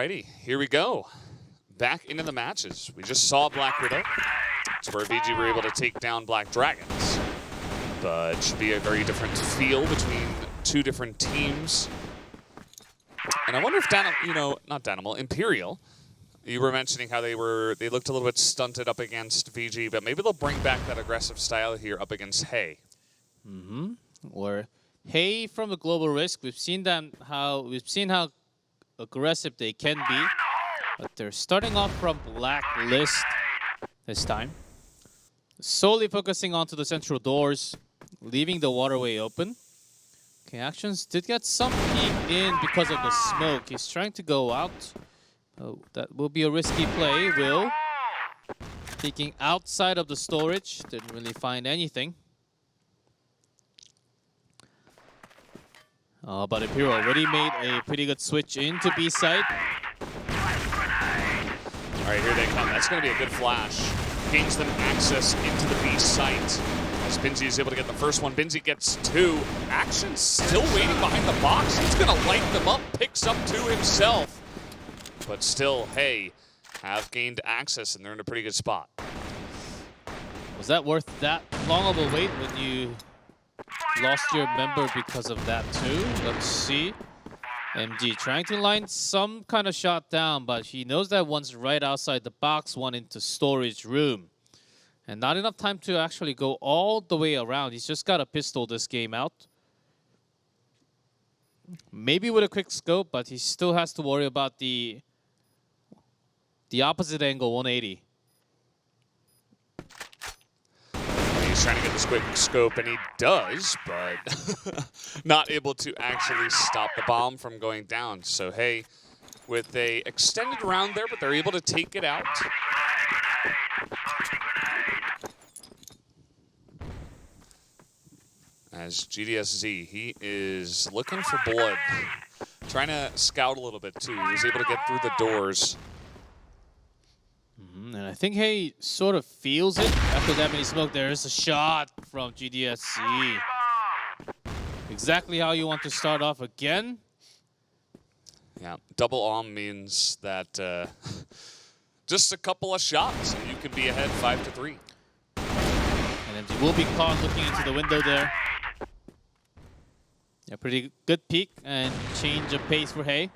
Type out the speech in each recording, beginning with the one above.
Alrighty, here we go. Back into the matches. We just saw Black Widow. It's where VG were able to take down Black Dragons. But it should be a very different feel between two different teams. And I wonder if not Danimal, Imperial. You were mentioning how they looked a little bit stunted up against VG, but maybe they'll bring back that aggressive style here up against Hay. Or Hay from the Global Risk. We've seen how aggressive they can be, but they're starting off from Blacklist this time. Solely focusing onto the central doors, leaving the waterway open. Okay, Actions did get some peek in because of the smoke. He's trying to go out. Oh, that will be a risky play. Will peeking outside of the storage. Didn't really find anything. But Imperial already made a pretty good switch into B side. All right, here they come. That's going to be a good flash. Gains them access into the B site. As Binzi is able to get the first one, Binzi gets two. Action's still waiting behind the box. He's going to light them up, picks up two himself. But still, Hay have gained access, and they're in a pretty good spot. Was that worth that long of a wait when you lost your member because of that too? Let's see. MG trying to line some kind of shot down, but he knows that one's right outside the box, one into storage room. And not enough time to actually go all the way around. He's just got a pistol this game out. Maybe with a quick scope, but he still has to worry about the opposite angle, 180. He's trying to get this quick scope, and he does, but not able to actually stop the bomb from going down. So, Hay with a extended round there, but they're able to take it out. As GDSZ, he is looking for blood. Trying to scout a little bit, too. He was able to get through the doors. And I think Hay sort of feels it after that many smoke. There's a shot from GDSZ. Exactly how you want to start off again. Yeah, double on means that just a couple of shots and you can be ahead 5-3. And MG will be caught looking into the window there. Yeah, pretty good peek and change of pace for Hay.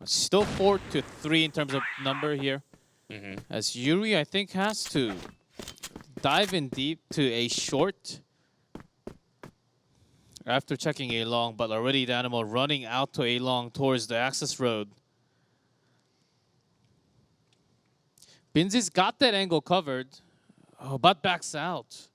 Still 4-3 in terms of number here. As Yuri, I think, has to dive in deep to a short after checking a long, but already the animal running out to a long towards the access road. Binzi's got that angle covered, but backs out.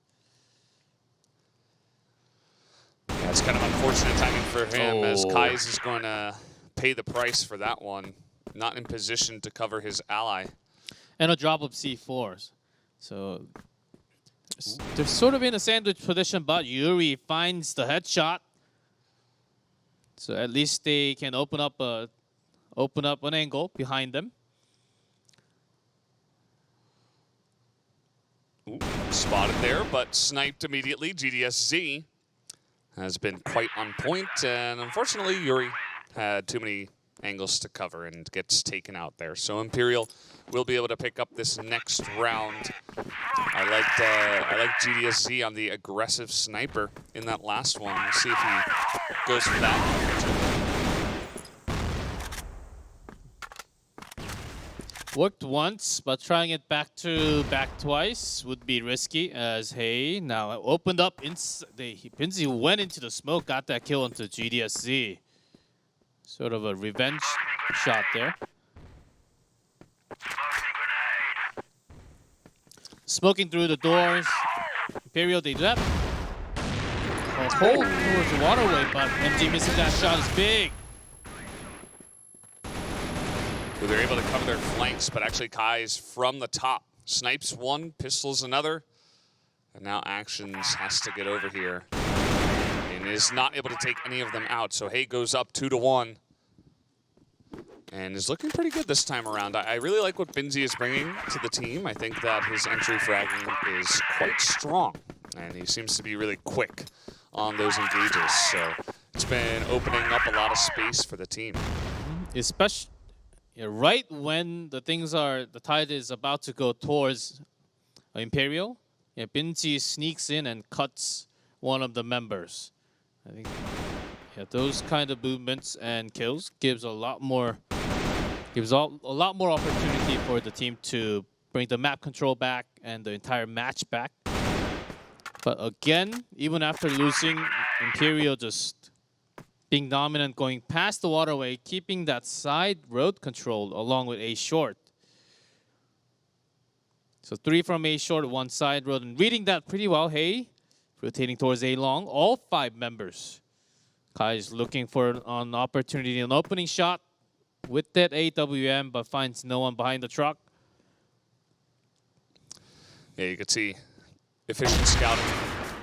Yeah, it's kind of unfortunate timing for him as Kais is going to pay the price for that one. Not in position to cover his ally. And a drop of C4s. So they're sort of in a sandwich position, but Yuri finds the headshot. So at least they can open up an angle behind them. Ooh, spotted there, but sniped immediately. GDSZ has been quite on point, and unfortunately Yuri had too many angles to cover and gets taken out there. So Imperial will be able to pick up this next round. I liked GDSZ on the aggressive sniper in that last one. We'll see if he goes for that. Worked once, but trying it back twice would be risky as Hay now opened up. Binzi went into the smoke, got that kill into GDSZ. Sort of a revenge shot there. Smoking through the doors. Imperial, they do have a hole towards the waterway, but MG missing that shot is big. They're able to cover their flanks, but actually Kai's from the top. Snipes one, pistols another. And now Actions has to get over here. And is not able to take any of them out. So Hay goes up 2-1. And is looking pretty good this time around. I really like what Binzi is bringing to the team. I think that his entry fragging is quite strong. And he seems to be really quick on those engages. So it's been opening up a lot of space for the team. Yeah, right when the tide is about to go towards Imperial, yeah, Binzi sneaks in and cuts one of the members. I think those kind of movements and kills gives a lot more opportunity for the team to bring the map control back and the entire match back. But again, even after losing, Imperial just being dominant, going past the waterway, keeping that side road control along with A short. So 3 from A short, 1 side road, and reading that pretty well. Hey, rotating towards A long, all 5 members. Kai is looking for an opportunity, an opening shot with that AWM, but finds no one behind the truck. Yeah, you could see efficient scouting,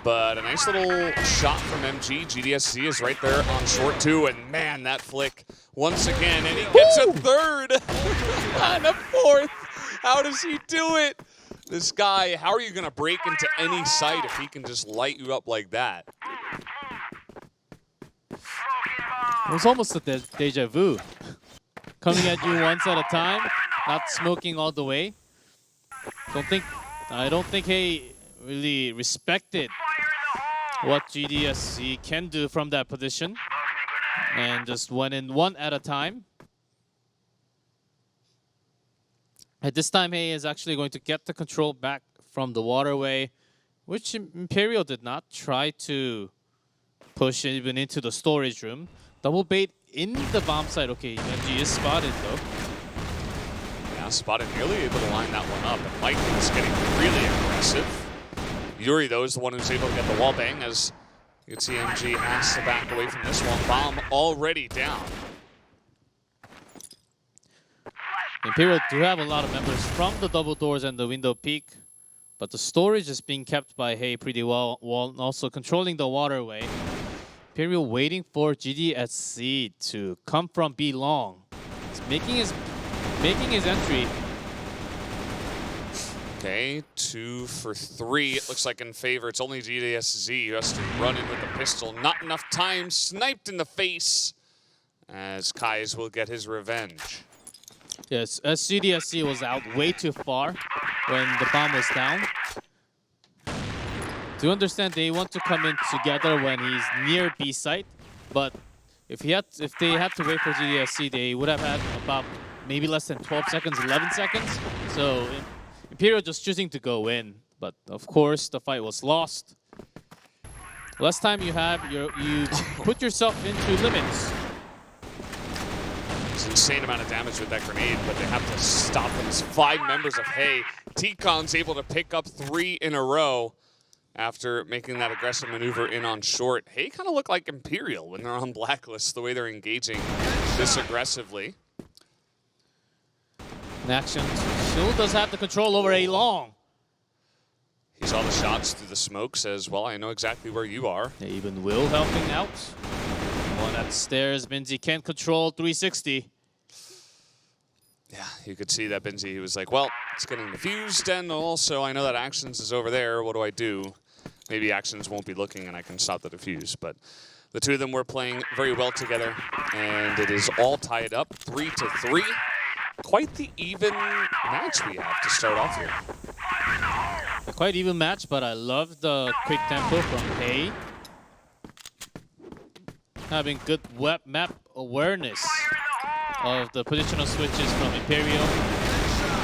but a nice little shot from MG. GDSZ is right there on short too, and man, that flick once again, and he gets a third and a fourth. How does he do it? This guy, how are you gonna break into any site if he can just light you up like that? It was almost a deja vu. Coming at you once at a time, not smoking all the way. I don't think he really respected what GDSC can do from that position, and just went in one at a time. At this time, he is actually going to get the control back from the waterway, which Imperial did not try to push even into the storage room. Double bait in the bomb site. Okay, MG is spotted though. Yeah, spotted, nearly able to line that one up. And Mike is getting really aggressive. Yuri, though, is the one who's able to get the wall bang, as you can see MG has to back away from this one. Bomb already down. Imperial do have a lot of members from the double doors and the window peak, but the storage is being kept by Hay pretty well, while also controlling the waterway. Imperial waiting for GDSC to come from B long. He's making his entry. Okay, 2 for 3. It looks like in favor. It's only GDSZ who has to run in with the pistol. Not enough time. Sniped in the face, as Kais will get his revenge. Yes, as GDSC was out way too far when the bomb was down. Do understand they want to come in together when he's near B site, but if they had to wait for GDSC, they would have had about maybe less than 12 seconds, 11 seconds. So Imperial just choosing to go in, but of course the fight was lost. Last time you put yourself into limits. It's an insane amount of damage with that grenade, but they have to stop them. It's 5 members of Hay. T-Con's able to pick up 3 in a row after making that aggressive maneuver in on short. Hay kind of look like Imperial when they're on blacklist, the way they're engaging this aggressively. In action, still does have the control over A long. He saw the shots through the smoke, says, well, I know exactly where you are. Yeah, even Will helping out. One at the stairs, Binzi can't control 360. Yeah, you could see that Binzi, he was like, well, it's getting diffused, and also I know that Actions is over there. What do I do? Maybe Actions won't be looking and I can stop the diffuse, but the two of them were playing very well together, and it is all tied up, 3-3. Quite the even match we have to start off here. A quite even match, but I love the quick tempo from Hay. Having good web map awareness of the positional switches from Imperial.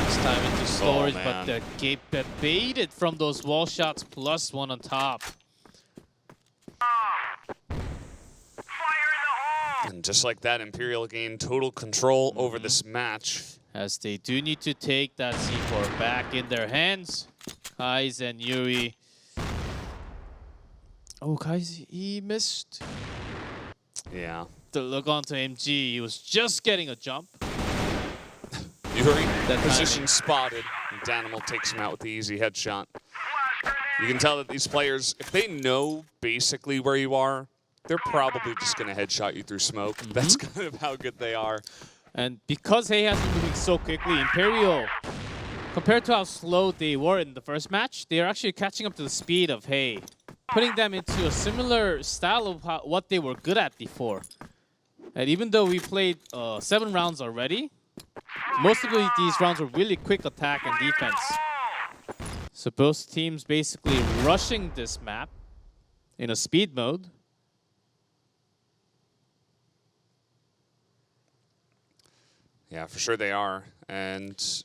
This time into storage, but the gate baited from those wall shots, plus 1 on top. And just like that, Imperial gained total control over this match. As they do need to take that C4 back in their hands. Kais and Yuri. Oh, Kais, he missed. Yeah. To look onto MG, he was just getting a jump. Yuri, that position spotted, and Danimal takes him out with the easy headshot. You can tell that these players, if they know basically where you are, they're probably just going to headshot you through smoke. That's kind of how good they are. And because Hay has been moving so quickly, Imperial, compared to how slow they were in the first match, they are actually catching up to the speed of Hay, putting them into a similar style of what they were good at before. And even though we played 7 rounds already, most of these rounds were really quick attack and defense. So both teams basically rushing this map in a speed mode. Yeah, for sure they are. And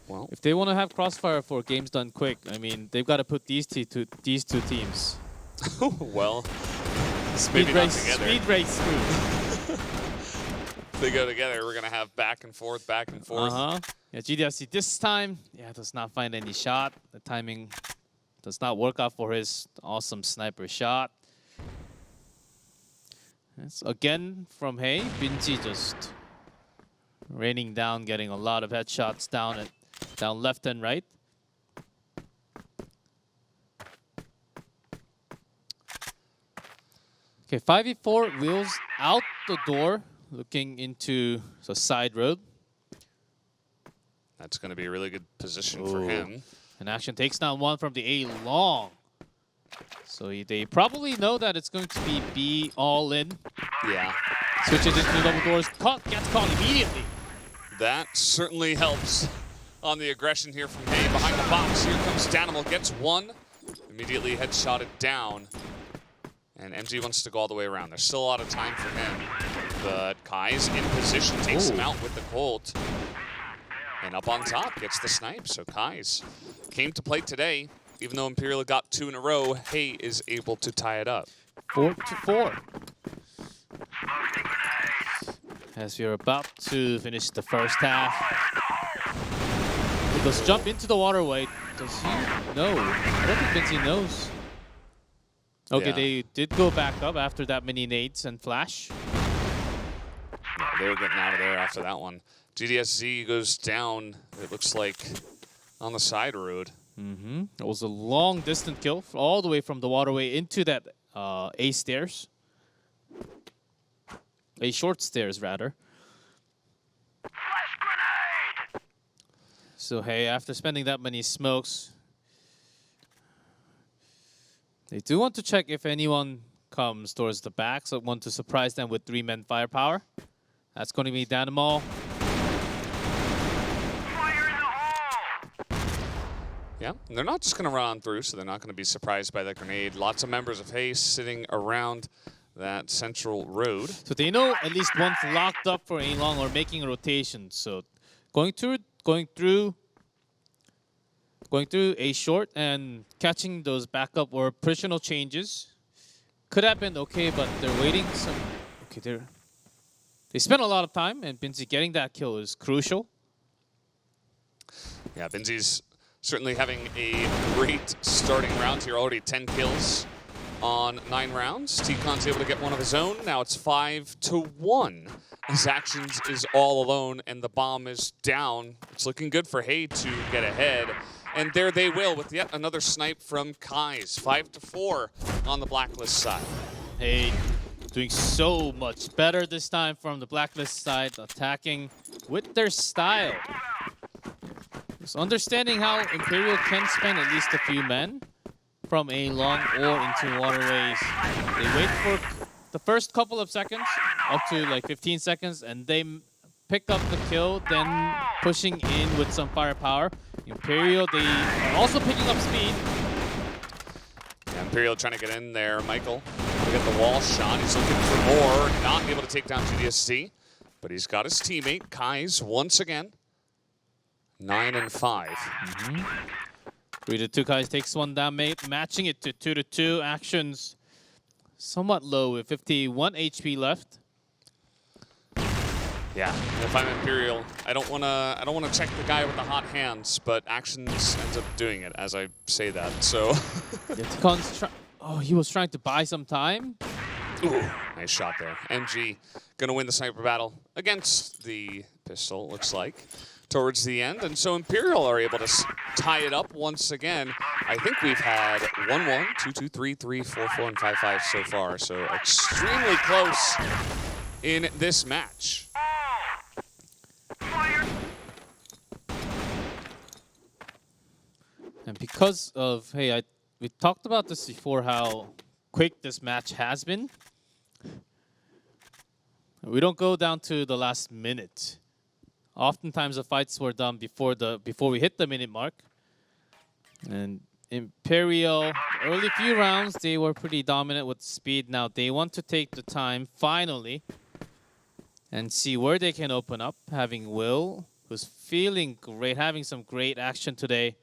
well, if they want to have crossfire for games done quick, I mean, they've got to put these two teams. well, maybe not together. Speed race through. If they go together, we're gonna have back and forth, back and forth. Yeah, GDSC this time, does not find any shot. The timing does not work out for his awesome sniper shot. It's again from Hey. Binji just raining down, getting a lot of headshots down left and right. Okay, 5v4 wheels out the door, looking into the side road. That's going to be a really good position for him. And Action takes down one from the A long. So they probably know that it's going to be B all in. Yeah. Switches into double doors, gets caught immediately. That certainly helps on the aggression here from Hay behind the box. Here comes Danimal, gets one, immediately headshotted down. And MG wants to go all the way around. There's still a lot of time for him. But Kai's in position, takes him out with the Colt. And up on top, gets the snipe. So Kai's came to play today. Even though Imperial got 2 in a row, Hay is able to tie it up. 4-4. As we are about to finish the first half. He does jump into the waterway. Does he? No. I don't think Vinci knows. Okay, they did go back up after that many nades and flash. Yeah, they were getting out of there after that one. GDSZ goes down, it looks like, on the side road. It was a long distant kill all the way from the waterway into that A stairs. A short stairs, rather. Flash grenade! So, hey, after spending that many smokes, they do want to check if anyone comes towards the back, so want to surprise them with 3-man firepower. That's going to be Danimal. Fire in the hole! Yeah, and they're not just going to run on through, so they're not going to be surprised by that grenade. Lots of members of Haze sitting around that central road. So they know at least one's locked up for A-long or making a rotation. So going through A short and catching those backup or positional changes could have been okay, but they're waiting some. Okay, they spent a lot of time, and Binzi getting that kill is crucial. Yeah, Binzi's certainly having a great starting round here. Already 10 kills on 9 rounds. T-Con's able to get one of his own. Now it's 5-1. His actions is all alone, and the bomb is down. It's looking good for Hay to get ahead. And there they will with yet another snipe from Kai's. 5-4 on the Blacklist side. Hey, doing so much better this time from the Blacklist side, attacking with their style. Just understanding how Imperial can spend at least a few men from A-long or into waterways. They wait for the first couple of seconds, up to like 15 seconds, and they pick up the kill, then pushing in with some firepower. Imperial, they are also picking up speed. Yeah, Imperial trying to get in there. Michael, look at the wall shot. He's looking for more. Not able to take down GDSC, but he's got his teammate, Kai's, once again. 9-5. 3-2 Kai's takes one down, matching it to 2-2. Actions somewhat low with 51 HP left. Yeah, if I'm Imperial, I don't wanna check the guy with the hot hands, but Actions ends up doing it as I say that. So he was trying to buy some time. Ooh, nice shot there. MG gonna win the sniper battle against the pistol, looks like, towards the end. And so Imperial are able to tie it up once again. I think we've had 1-1, 2-2, 3-3, 4-4, and 5-5 so far. So extremely close in this match. And because of, we talked about this before, how quick this match has been. We don't go down to the last minute Oftentimes the fights were done before we hit the minute mark. And Imperial, early few rounds, they were pretty dominant with speed. Now they want to take the time finally and see where they can open up. Having Will, who's feeling great, having some great action today.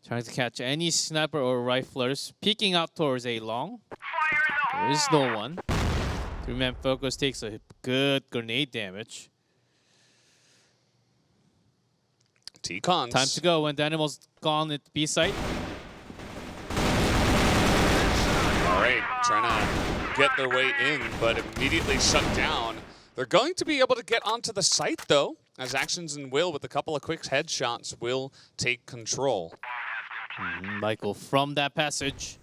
Trying to catch any sniper or riflers. Peeking out towards A long. There is no one. 3-man focus takes a good grenade damage. T-Cons. Time to go when the animal's gone at B site. All right, trying to get their way in, but immediately shut down. They're going to be able to get onto the site, though, as Actions and Will, with a couple of quick headshots, will take control. Michael from that passage.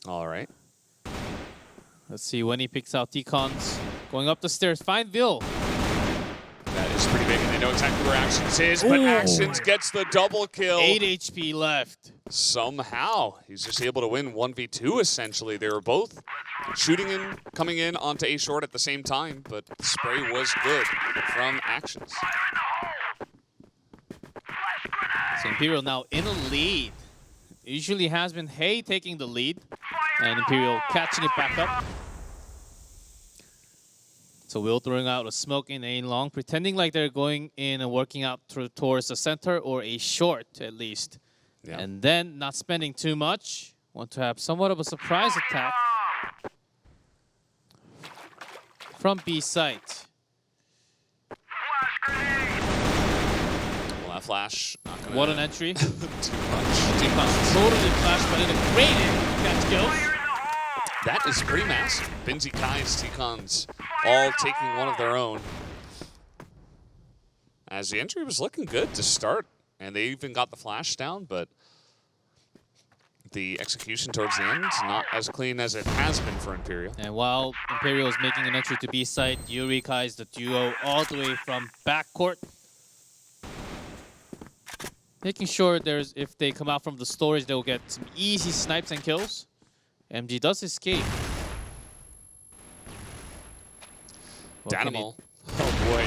All right. Let's see when he picks out T-Cons. Going up the stairs, find Will. That is pretty big, and they know exactly where Actions is, but Ooh. Actions gets the double kill. 8 HP left. Somehow, he's just able to win 1v2, essentially. They were both shooting in, coming in onto A short at the same time, but the spray was good from Actions. So Imperial now in a lead. Usually has been Hay taking the lead, and Imperial catching it back up. So Will throwing out a smoke in A long, pretending like they're going in and working out towards the center or A short at least. Yeah. And then not spending too much. Want to have somewhat of a surprise attack from B site. Well, that flash, not gonna What an entry. too much. T-Cons totally flashed, but in a great aim. Catch kills. That is pretty massive. Binzi, Kai's, T-Cons all taking one of their own. As the entry was looking good to start, and they even got the flash down, but the execution towards the end is not as clean as it has been for Imperial. And while Imperial is making an entry to B side, Yuri Kai's the duo all the way from backcourt. Making sure if they come out from the storage, they'll get some easy snipes and kills. MG does escape. Danimal, oh boy,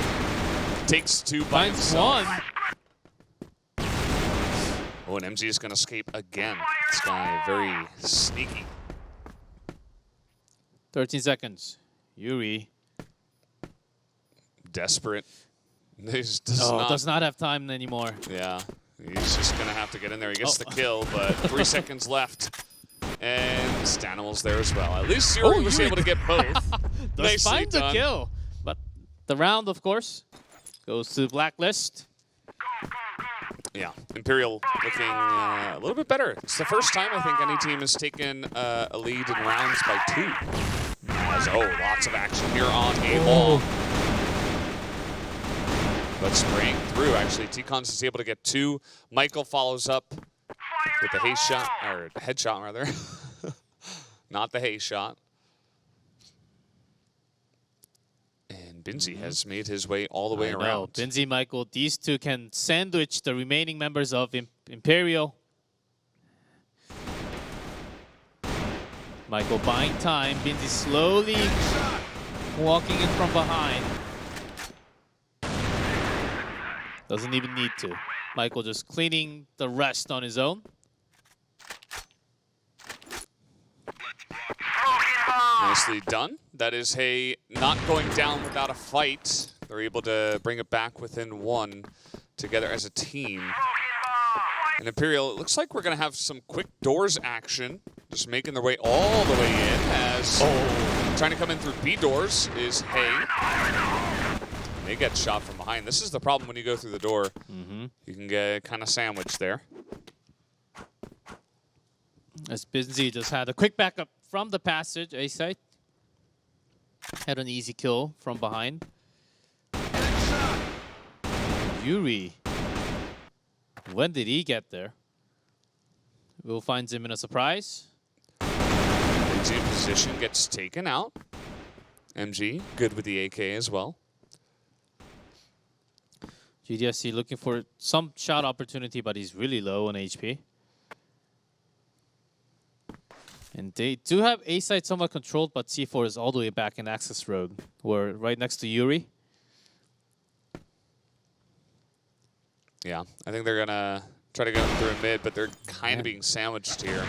takes two by Finds himself. one. Oh, and MG is going to escape again. This guy, very sneaky. 13 seconds. Yuri. Desperate. This does not have time anymore. Yeah, he's just going to have to get in there. He gets the kill, but 3 seconds left. And Stanimal's there as well. At least Yuri was able to get both. Does Nicely find the done. kill. But the round, of course, goes to blacklist. Yeah, Imperial looking a little bit better. It's the first time I think any team has taken a lead in rounds by 2. Lots of action here on A long. But spraying through, actually, T-Cons is able to get 2. Michael follows up with the hay shot, or headshot rather. Not the hay shot. And Binzi has made his way all the way around. Binzi, Michael, these two can sandwich the remaining members of Imperial. Michael buying time. Binzi slowly walking in from behind. Doesn't even need to. Michael just cleaning the rest on his own. Nicely done. That is Hay not going down without a fight. They're able to bring it back within 1 together as a team. And Imperial, it looks like we're going to have some quick doors action. Just making their way all the way in as trying to come in through B doors is Hay. They get shot from behind. This is the problem when you go through the door. You can get kind of sandwiched there. As Binzi just had a quick backup from the passage, A site. Had an easy kill from behind. Yuri. When did he get there? Will finds him in a surprise. MG in position, gets taken out. MG, good with the AK as well. GDSC looking for some shot opportunity, but he's really low on HP. And they do have A site somewhat controlled, but C4 is all the way back in access road. We're right next to Yuri. Yeah, I think they're gonna try to go through mid, but they're kind of being sandwiched here.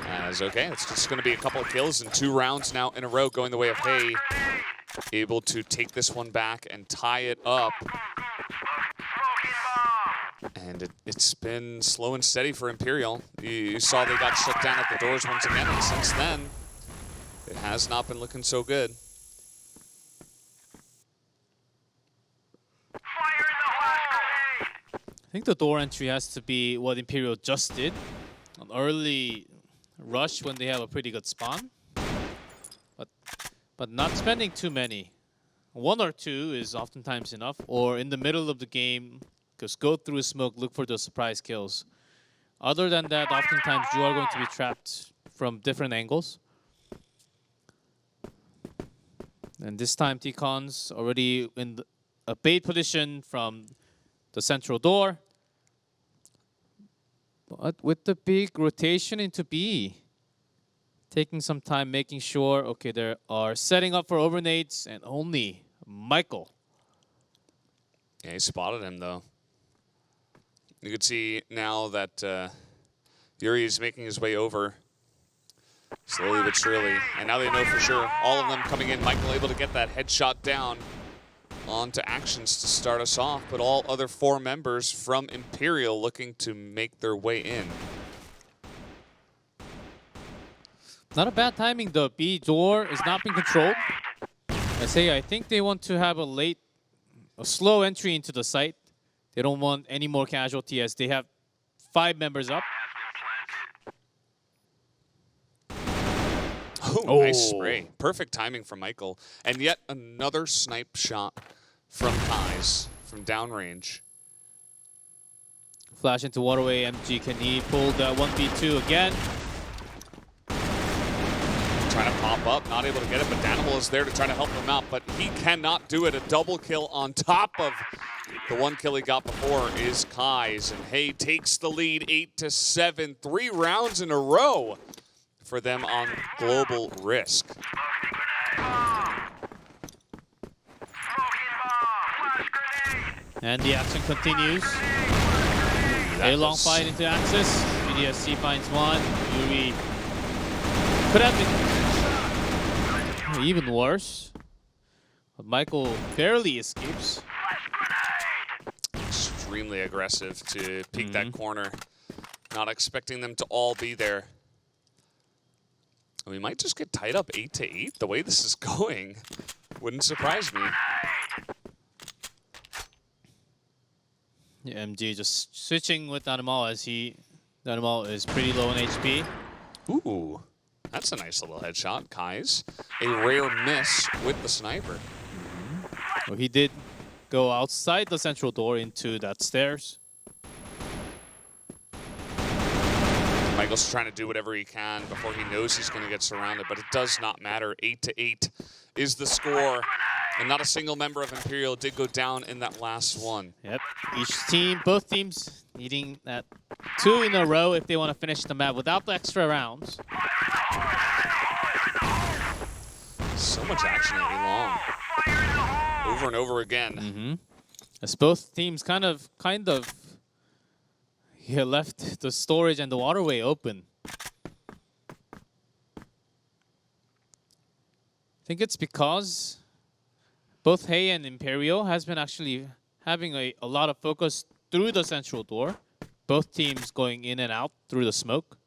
As okay, it's just gonna be a couple of kills and 2 rounds now in a row going the way of Hay. Able to take this one back and tie it up. And it's been slow and steady for Imperial. You saw they got shut down at the doors once again, and since then, it has not been looking so good. I think the door entry has to be what Imperial just did. An early rush when they have a pretty good spawn. But not spending too many. 1 or 2 is oftentimes enough. Or in the middle of the game, just go through smoke, look for those surprise kills. Other than that, oftentimes you are going to be trapped from different angles. And this time, T-Con's already in a bait position from the central door. But with the big rotation into B, taking some time, making sure, okay, they are setting up for overnades, and only Michael. Yeah, he spotted him, though. You can see now that Yuri is making his way over slowly but surely. And now they know for sure, all of them coming in. Michael able to get that headshot down onto actions to start us off. But all other 4 members from Imperial looking to make their way in. Not a bad timing, though. B door is not being controlled. I think they want to have a slow entry into the site. They don't want any more casualty as they have 5 members up. Oh, nice spray. Perfect timing from Michael. And yet another snipe shot from Kais from downrange. Flash into waterway. MG, can he pull the 1v2 again? Trying to pop up, not able to get it, but Danimal is there to try to help him out, but he cannot do it. A double kill on top of the 1 kill he got before is Kai's, and Hay takes the lead 8-7, 3 rounds in a row for them on Global Risk. And the action continues. A long fight into Axis. BDSC finds 1. Yuri could have been even worse. But Michael barely escapes. Extremely aggressive to peek that corner. Not expecting them to all be there. We might just get tied up 8-8 the way this is going. Wouldn't surprise me. Yeah, MG just switching with Danimal as Danimal is pretty low in HP. Ooh, that's a nice little headshot. Kai's a rare miss with the sniper. Well, he did go outside the central door into that stairs. Michael's trying to do whatever he can before he knows he's going to get surrounded, but it does not matter. 8-8 is the score, and not a single member of Imperial did go down in that last one. Yep, both teams needing that 2 in a row if they want to finish the map without the extra rounds. So much action at A-Long. Over and over again. As both teams kind of left the storage and the waterway open. I think it's because both Hay and Imperial has been actually having a lot of focus through the central door. Both teams going in and out through the smoke.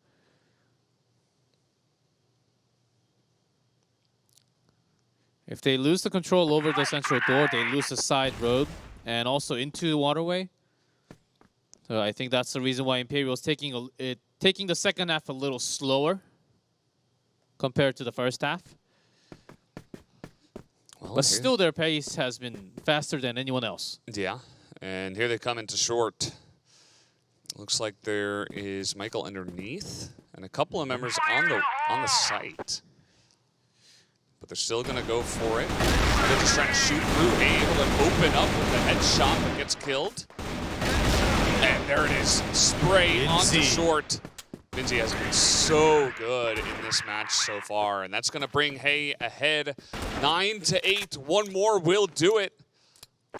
If they lose the control over the central door, they lose the side road and also into the waterway. So I think that's the reason why Imperial's taking the second half a little slower compared to the first half. Well, but still, their pace has been faster than anyone else. Yeah, and here they come into short. Looks like there is Michael underneath and a couple of members on the site. But they're still going to go for it. They're just trying to shoot through. Hay able to open up with the headshot that gets killed. And there it is. Spray onto short. Vinci has been so good in this match so far. And that's going to bring Hay ahead 9-8. One more will do it.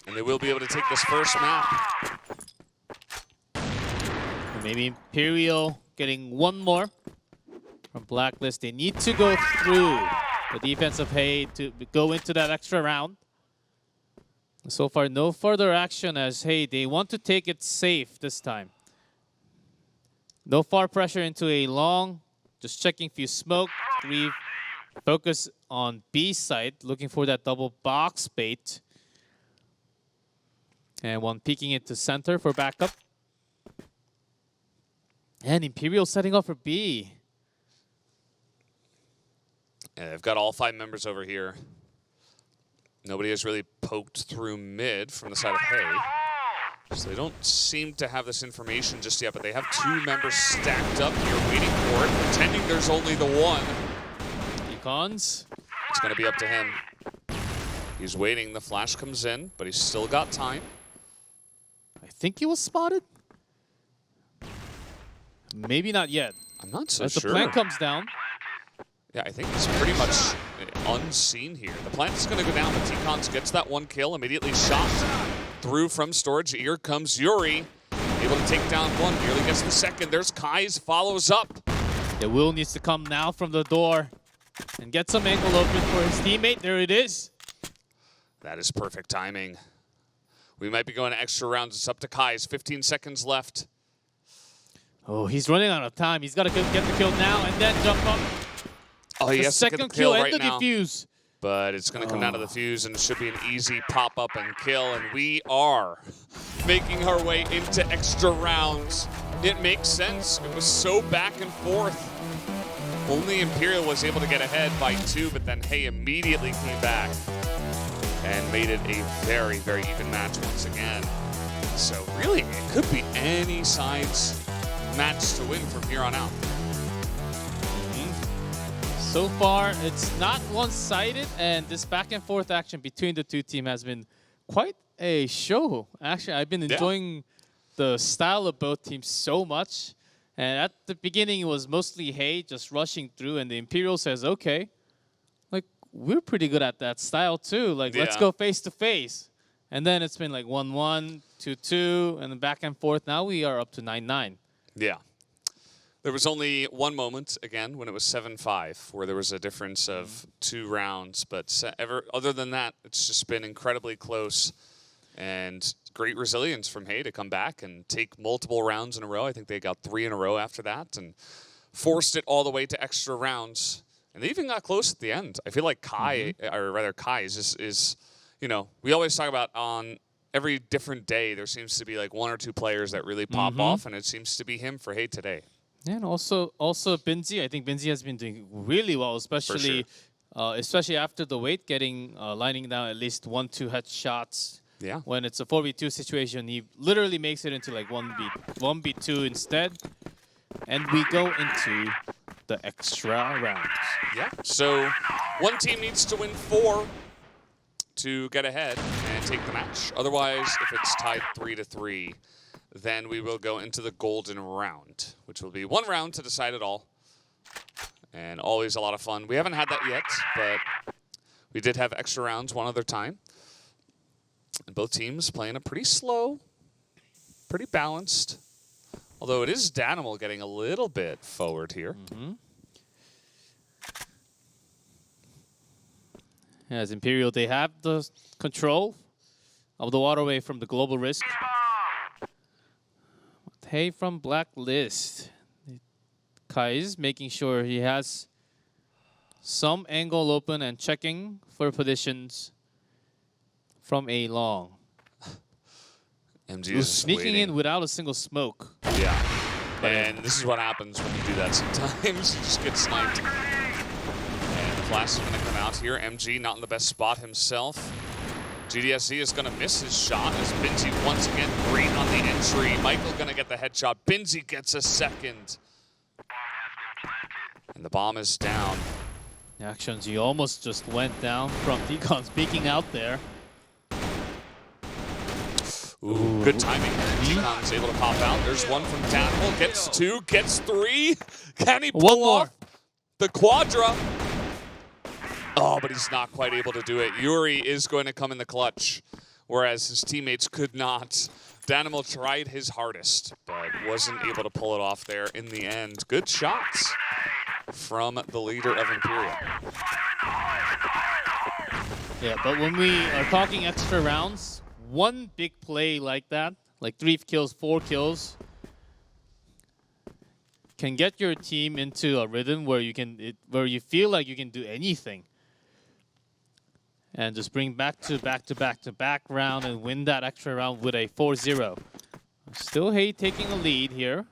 And they will be able to take this first map. maybe Imperial getting one more from Blacklist. They need to go through the defense of Hay to go into that extra round. So far, no further action as Hay, they want to take it safe this time. No far pressure into a long, just checking if you smoke. 3, focus on B side, looking for that double box bait. And 1 peeking into center for backup. And Imperial setting up for B. Yeah, they've got all 5 members over here. Nobody has really poked through mid from the side of Hay. So they don't seem to have this information just yet, but they have 2 members stacked up here waiting for it, pretending there's only the one. Econs. It's going to be up to him. He's waiting. The flash comes in, but he's still got time. I think he was spotted. Maybe not yet. I'm not so As sure. the plant comes down. Yeah, I think it's pretty much unseen here. The plant is going to go down, but T-Cons gets that 1 kill, immediately shot through from storage. Here comes Yuri, able to take down 1, nearly gets the 2nd. There's Kai's, follows up. The Will needs to come now from the door and get some angle open for his teammate. There it is. That is perfect timing. We might be going to extra rounds. It's up to Kai's, 15 seconds left. Oh, he's running out of time. He's got to get the kill now and then jump up. Oh, he The has to get second the kill kill right and the now. defuse. But it's going to come down to the fuse, and it should be an easy pop-up and kill. And we are making our way into extra rounds. It makes sense. It was so back and forth. Only Imperial was able to get ahead by 2, but then Hay immediately came back and made it a very, very even match once again. So really, it could be any side's match to win from here on out. So far, it's not one-sided, and this back and forth action between the 2 teams has been quite a show. Actually, I've been enjoying the style of both teams so much. And at the beginning, it was mostly Hay just rushing through, and the Imperial says, okay, like, we're pretty good at that style too. Like, let's go face-to-face. And then it's been like 1-1, 2-2, and then back and forth. Now we are up to 9-9. Yeah. There was only one moment, again, when it was 7-5, where there was a difference of 2 rounds. But other than that, it's just been incredibly close. And great resilience from Hay to come back and take multiple rounds in a row. I think they got 3 in a row after that and forced it all the way to extra rounds. And they even got close at the end. I feel like Kai, or rather Kai, is, you know, we always talk about on every different day, there seems to be like 1 or 2 players that really pop off, and it seems to be him for Hay today. And also Binzi. I think Binzi has been doing really well, especially after the weight, lining down at least 1-2 headshots. Yeah. When it's a 4v2 situation, he literally makes it into like 1v2 instead. And we go into the extra rounds. Yeah. So one team needs to win 4 to get ahead and take the match. Otherwise, if it's tied 3-3, then we will go into the golden round, which will be 1 round to decide it all. And always a lot of fun. We haven't had that yet, but we did have extra rounds one other time. And both teams playing a pretty slow, pretty balanced. Although it is Danimal getting a little bit forward here. As Imperial, they have the control of the waterway from the global risk. Hay from Blacklist. Kai is making sure he has some angle open and checking for positions from a long. MG is sneaking waiting in without a single smoke. Yeah. And this is what happens when you do that sometimes. You just get sniped. And the flash is going to come out here. MG not in the best spot himself. GDSC is going to miss his shot as Binzi once again great on the entry. Michael going to get the headshot. Binzi gets a 2nd. And the bomb is down. Actions, he almost just went down from Deacon speaking out there. Ooh, good timing. Deacon's able to pop out. There's 1 from Danimal. Gets 2, gets 3. Can he pull off the quadra? Oh, but he's not quite able to do it. Yuri is going to come in the clutch, whereas his teammates could not. Danimal tried his hardest, but wasn't able to pull it off there in the end. Good shots from the leader of Imperial. Yeah, but when we are talking extra rounds, one big play like that, like 3 kills, 4 kills, can get your team into a rhythm where you feel like you can do anything. And just bring back to back round and win that extra round with a 4-0. Still Hay taking a lead here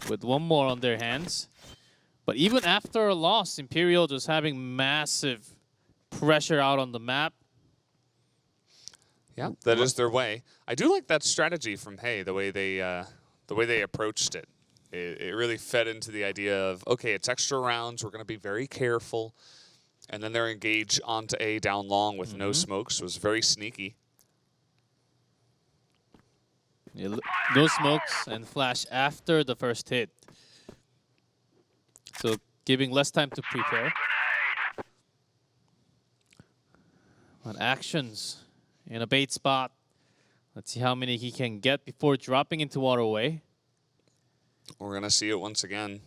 with one more on their hands. But even after a loss, Imperial just having massive pressure out on the map. Yeah, that is their way. I do like that strategy from Hay, the way they approached it. It really fed into the idea of, okay, it's extra rounds, we're going to be very careful. And then they're engaged onto A down long with no smokes. It was very sneaky. Yeah, no smokes and flash after the first hit. So giving less time to prepare. On actions in a bait spot. Let's see how many he can get before dropping into waterway. We're going to see it once again.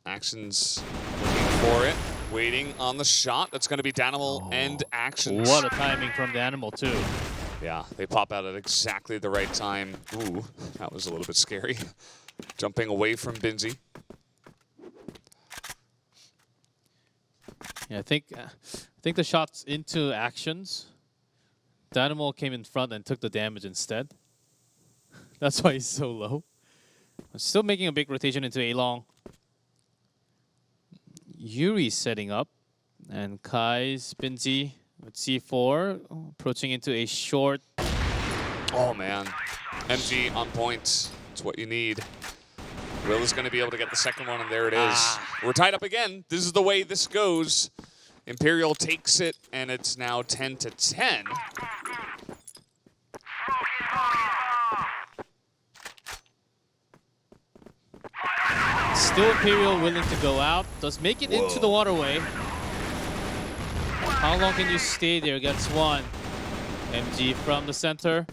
Actions looking for it. Waiting on the shot. That's going to be Danimal and Actions. What a timing from the animal, too. Yeah, they pop out at exactly the right time. Ooh, that was a little bit scary. Jumping away from Binzi. Yeah, I think the shots into Actions. Danimal came in front and took the damage instead. That's why he's so low. Still making a big rotation into A-long. Yuri setting up, and Kai's Binzi with C4 approaching into a short. Oh man, MG on point. It's what you need. Will is going to be able to get the second one, and there it is. We're tied up again. This is the way this goes. Imperial takes it, and it's now 10-10. Still Imperial willing to go out. Does make it into the waterway. How long can you stay there? Gets one. MG from the center.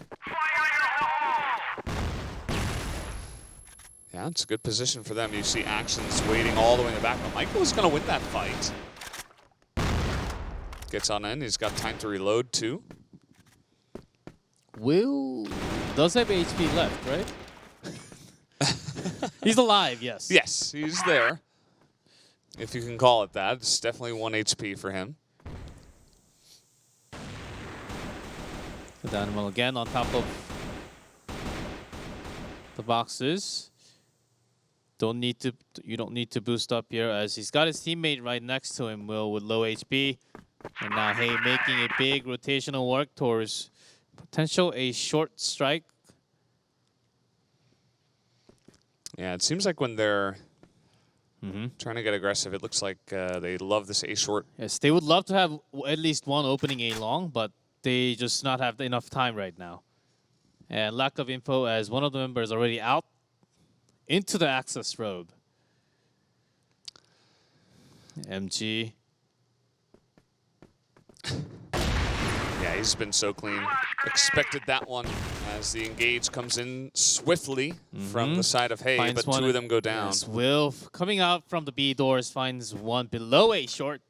Yeah, it's a good position for them. You see Actions waiting all the way in the back. But Michael is going to win that fight. Gets on in. He's got time to reload, too. Will does have HP left, right? He's alive, yes. Yes, he's there. If you can call it that. It's definitely 1 HP for him. The animal again on top of the boxes. You don't need to boost up here as he's got his teammate right next to him, Will, with low HP. And now Hay making a big rotational work towards potential a short strike. Yeah, it seems like when they're trying to get aggressive, it looks like they love this A short. Yes, they would love to have at least one opening A long, but they just not have enough time right now. And lack of info as one of the members already out into the access road. MG. Yeah, he's been so clean. Expected that one as the engage comes in swiftly from the side of Hay, Finds but one. two of them go down. Yes, Will coming out from the B doors finds one below A short.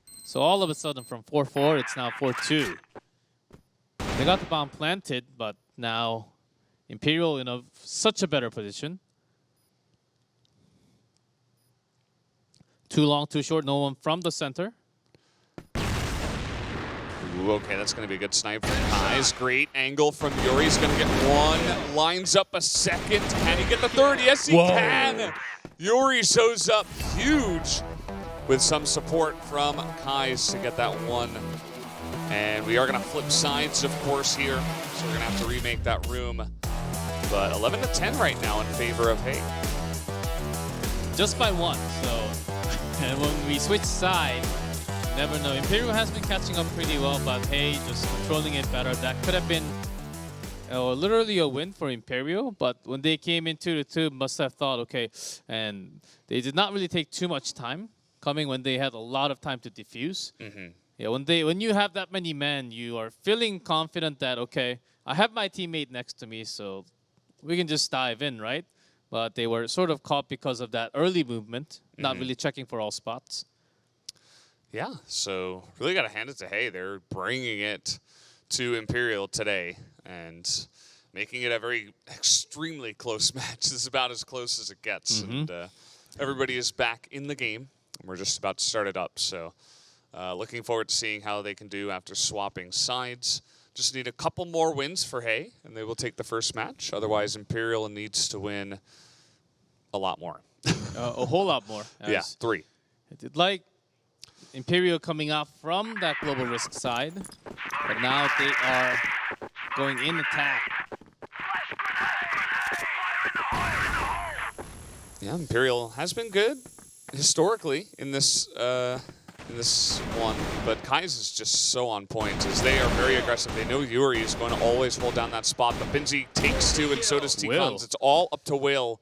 So all of a sudden from 4-4, it's now 4-2. They got the bomb planted, but now Imperial in such a better position. Too long, too short, no one from the center. Ooh, okay, that's going to be a good snipe from Kai's. Great angle from Yuri. He's going to get one. Lines up a second. Can he get the third? Yes, he can. Yuri shows up huge with some support from Kai's to get that one. And we are going to flip sides, of course, here. So we're going to have to remake that room. But 11-10 right now in favor of Hay. Just by one, so and when we switch side, never know. Imperial has been catching up pretty well, but Hay just controlling it better. That could have been literally a win for Imperial, but when they came into the two, must have thought, okay, and they did not really take too much time coming when they had a lot of time to defuse. Yeah, when you have that many men, you are feeling confident that, okay, I have my teammate next to me, so we can just dive in, right? But they were sort of caught because of that early movement, not really checking for all spots. Yeah, so really got to hand it to Hay. They're bringing it to Imperial today and making it a very extremely close match. This is about as close as it gets. And everybody is back in the game. And we're just about to start it up. So looking forward to seeing how they can do after swapping sides. Just need a couple more wins for Hay, and they will take the first match. Otherwise, Imperial needs to win a lot more. A whole lot more. Yeah, 3. I did like Imperial coming out from that global risk side, but now they are going in attack. Yeah, Imperial has been good historically in this one, but Kai's is just so on point as they are very aggressive. They know Yuri is going to always hold down that spot, but Binzi takes 2 and so does T-Cons. It's all up to Will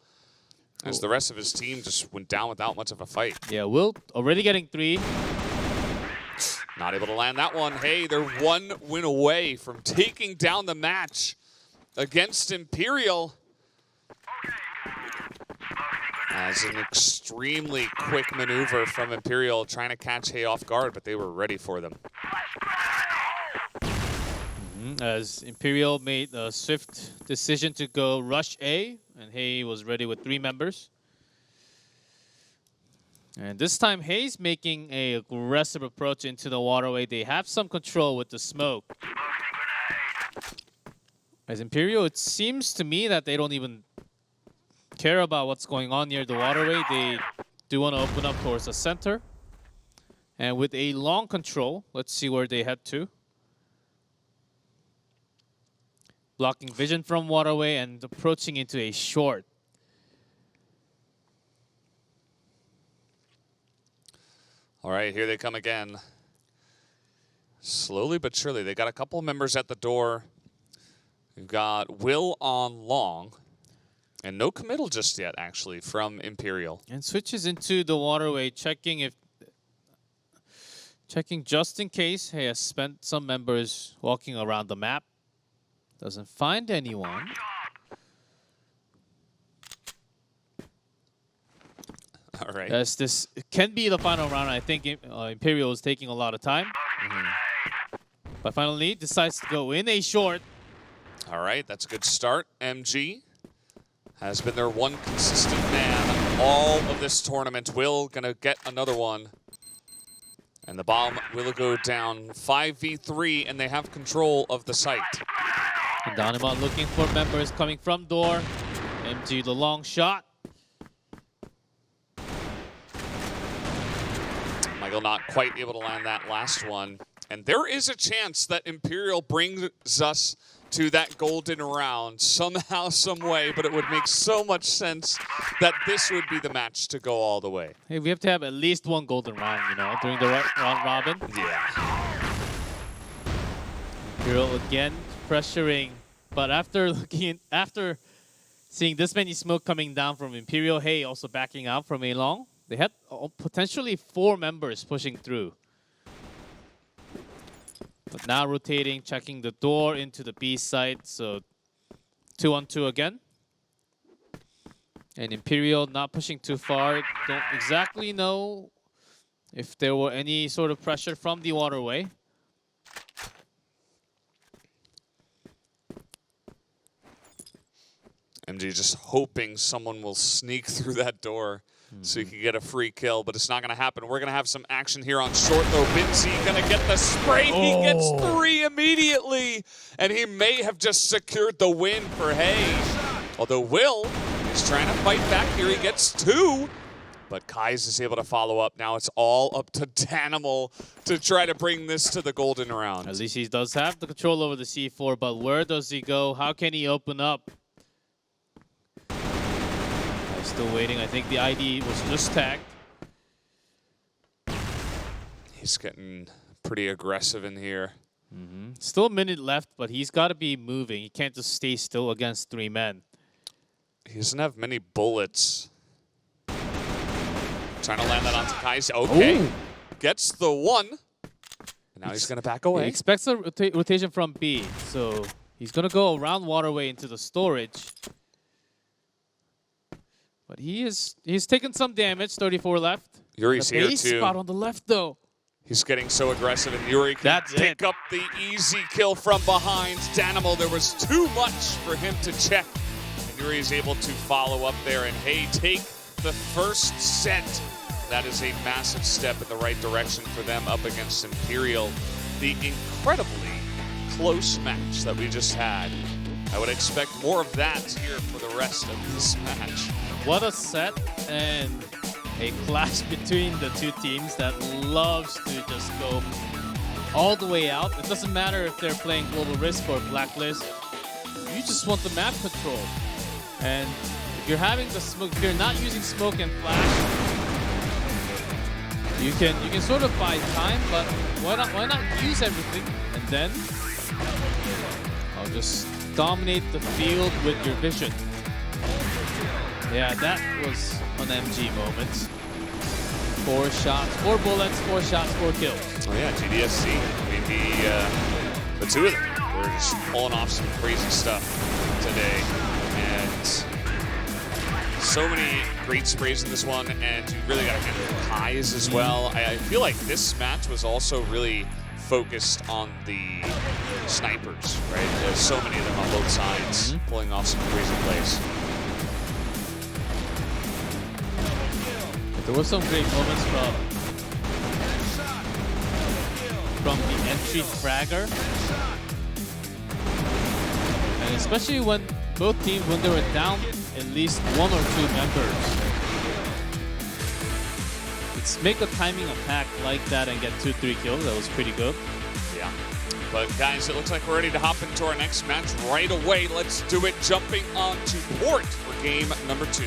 as the rest of his team just went down without much of a fight. Yeah, Will already getting 3. Not able to land that one. Hey, they're 1 win away from taking down the match against Imperial. As an extremely quick maneuver from Imperial trying to catch Hay off guard, but they were ready for them. As Imperial made a swift decision to go rush A, and Hay was ready with 3 members. And this time, Hay's making an aggressive approach into the waterway. They have some control with the smoke. As Imperial, it seems to me that they don't even care about what's going on near the waterway. They do want to open up towards the center. And with a long control, let's see where they head to. Blocking vision from waterway and approaching into a short. All right, here they come again. Slowly but surely. They got a couple of members at the door. We've got Will on long. And no committal just yet, actually, from Imperial. And switches into the waterway, checking just in case. He has spent some members walking around the map. Doesn't find anyone. All right. As this can be the final round, I think Imperial is taking a lot of time. But finally decides to go in a short. All right, that's a good start. MG has been their one consistent man all of this tournament. Will gonna get another one. And the bomb will go down 5v3, and they have control of the site. And Donovan looking for members coming from door. MG the long shot. Michael not quite able to land that last one. And there is a chance that Imperial brings us to that golden round somehow, some way, but it would make so much sense that this would be the match to go all the way. Hey, we have to have at least 1 golden round, you know, during the round robin. Yeah. Imperial again pressuring, but after seeing this many smoke coming down from Imperial, Hay also backing out from A long. They had potentially 4 members pushing through. But now rotating, checking the door into the B side, so 2-on-2 again. And Imperial not pushing too far. Don't exactly know if there were any sort of pressure from the waterway. MG just hoping someone will sneak through that door so he can get a free kill, but it's not going to happen. We're going to have some action here on short, though. Binzi going to get the spray. He gets 3 immediately, and he may have just secured the win for Hay. Although Will is trying to fight back here. He gets 2, but Kais is able to follow up. Now it's all up to Danimal to try to bring this to the golden round. At least he does have the control over the C4, but where does he go? How can he open up? Still waiting. I think the ID was just tagged. He's getting pretty aggressive in here. Still a minute left, but he's got to be moving. He can't just stay still against 3 men. He doesn't have many bullets. Trying to land that onto Kais. Okay. Ooh. Gets the 1. And now he's going to back away. He expects a rotation from B, so he's going to go around waterway into the storage. But he's taken some damage. 34 left. Yuri's The here base too. spot on the left though. He's getting so aggressive, and Yuri can That's pick it. up the easy kill from behind. Danimal, there was too much for him to check. And Yuri is able to follow up there and, hey, take the first set. That is a massive step in the right direction for them up against Imperial. The incredibly close match that we just had. I would expect more of that here for the rest of this match. What a set and a clash between the two teams that loves to just go all the way out. It doesn't matter if they're playing Global Risk or Blacklist. You just want the map control. And if you're having the smoke, if you're not using smoke and flash, you can sort of buy time, but why not use everything and then I'll just dominate the field with your vision. Yeah, that was an MG moment. 4 shots, 4 bullets, 4 shots, 4 kills. Oh yeah, GDSC. I mean, the two of them were just pulling off some crazy stuff today. And so many great sprays in this one, and you really got to handle the highs as well. I feel like this match was also really focused on the snipers, right? There's so many of them on both sides, pulling off some crazy plays. There were some great moments from the entry fragger. And especially when both teams, when they were down at least 1 or 2 members. It's make a timing attack like that and get 2-3 kills. That was pretty good. Yeah. But guys, it looks like we're ready to hop into our next match right away. Let's do it, jumping on to Port for game number 2.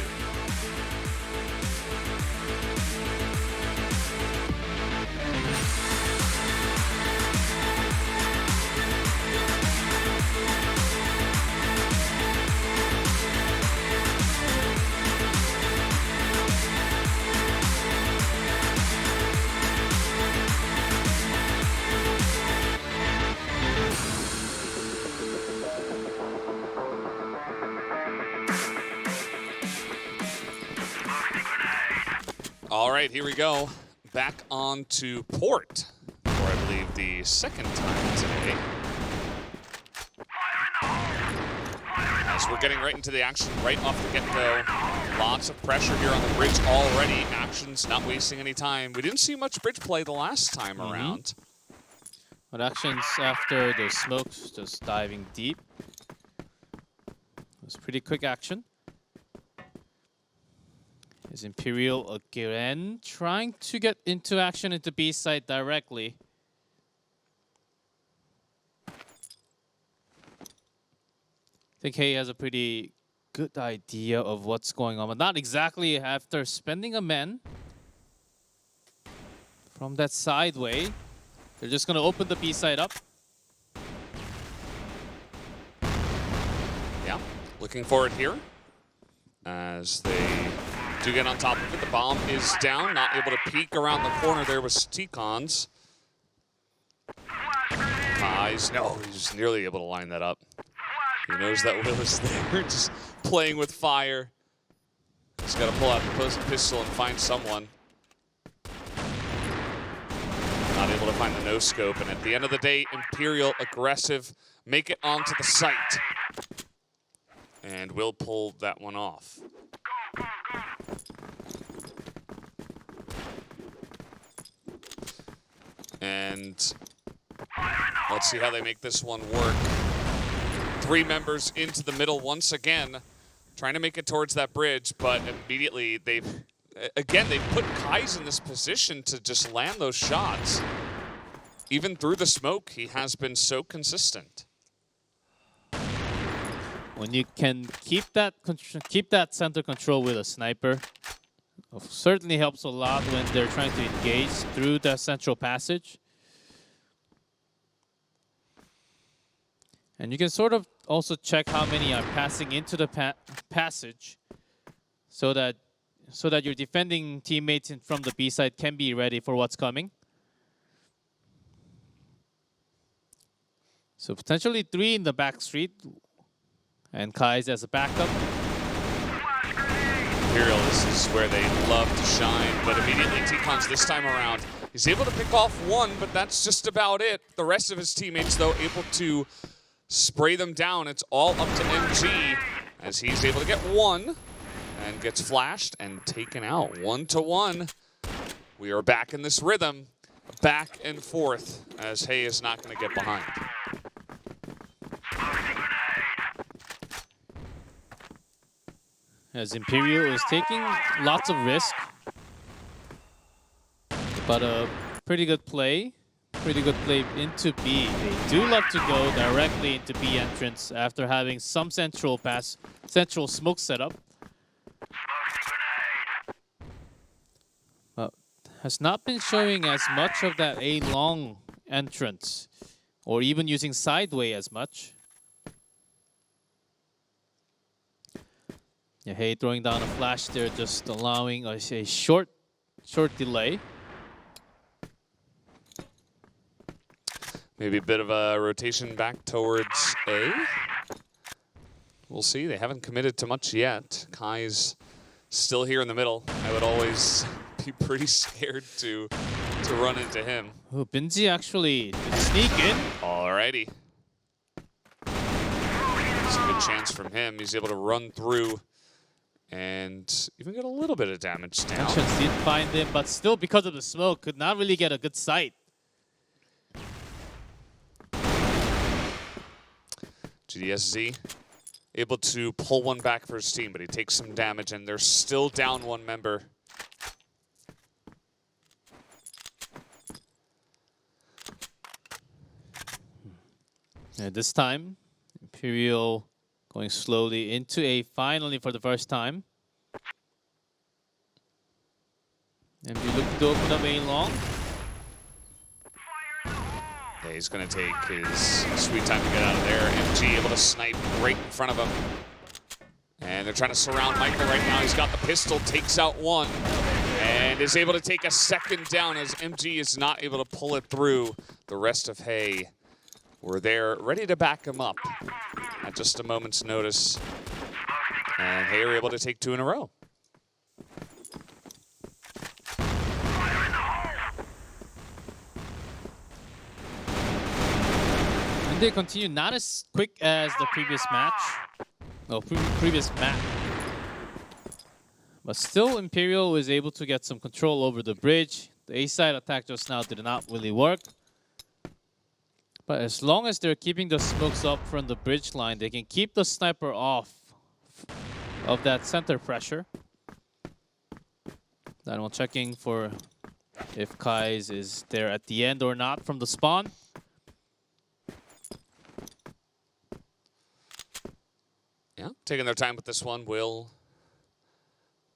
All right, here we go. Back on to Port for, I believe, the second time today. As we're getting right into the action right off the get-go. Lots of pressure here on the bridge already. Action's not wasting any time. We didn't see much bridge play the last time around. But actions after the smokes, just diving deep. It was pretty quick action. Is Imperial again trying to get into action into B side directly? I think he has a pretty good idea of what's going on, but not exactly after spending a man from that sideway. They're just gonna open the B side up. Yeah, looking for it here as they do get on top of it. The bomb is down, not able to peek around the corner there with T-Cons. Eyes, no, he's nearly able to line that up. He knows that Will is there, just playing with fire. He's got to pull out the opposing pistol and find someone. Not able to find the no-scope, and at the end of the day, Imperial aggressive, make it onto the site. And Will pull that one off. And let's see how they make this one work. 3 members into the middle once again, trying to make it towards that bridge, but immediately they've put Kai's in this position to just land those shots. Even through the smoke, he has been so consistent. When you can keep that center control with a sniper, certainly helps a lot when they're trying to engage through the central passage. And you can sort of also check how many are passing into the passage, so that your defending teammates from the B side can be ready for what's coming. So potentially 3 in the back street, and Kai's as a backup. Imperial, this is where they love to shine, but immediately T-Con's this time around. He's able to pick off one, but that's just about it. The rest of his teammates, though, able to spray them down. It's all up to MG as he's able to get one and gets flashed and taken out. 1-1. We are back in this rhythm, back and forth, as Hay is not going to get behind. As Imperial is taking lots of risk, but a pretty good play into B. They do love to go directly into B entrance after having some central smoke setup. But has not been showing as much of that A long entrance, or even using sideway as much. Yeah, Hay throwing down a flash there, just allowing a short delay. Maybe a bit of a rotation back towards A. We'll see. They haven't committed to much yet. Kai's still here in the middle. I would always be pretty scared to run into him. Oh, Binzi actually did sneak in. Alrighty. It's a good chance from him. He's able to run through and even get a little bit of damage down. Actions did find him, but still, because of the smoke, could not really get a good sight. GDSZ able to pull one back for his team, but he takes some damage, and they're still down one member. And this time, Imperial going slowly into A finally for the first time. MG looking to open up A long. Yeah, he's going to take his sweet time to get out of there. MG able to snipe right in front of him. And they're trying to surround Michael right now. He's got the pistol, takes out one, and is able to take a second down as MG is not able to pull it through. The rest of Hay were there ready to back him up at just a moment's notice. And Hay are able to take two in a row. And they continue not as quick as the previous match. No, previous map. But still, Imperial was able to get some control over the bridge. The A-side attack just now did not really work. But as long as they're keeping the smokes up from the bridge line, they can keep the sniper off of that center pressure. Then we're checking for if Kai's is there at the end or not from the spawn. Yeah, taking their time with this one. Will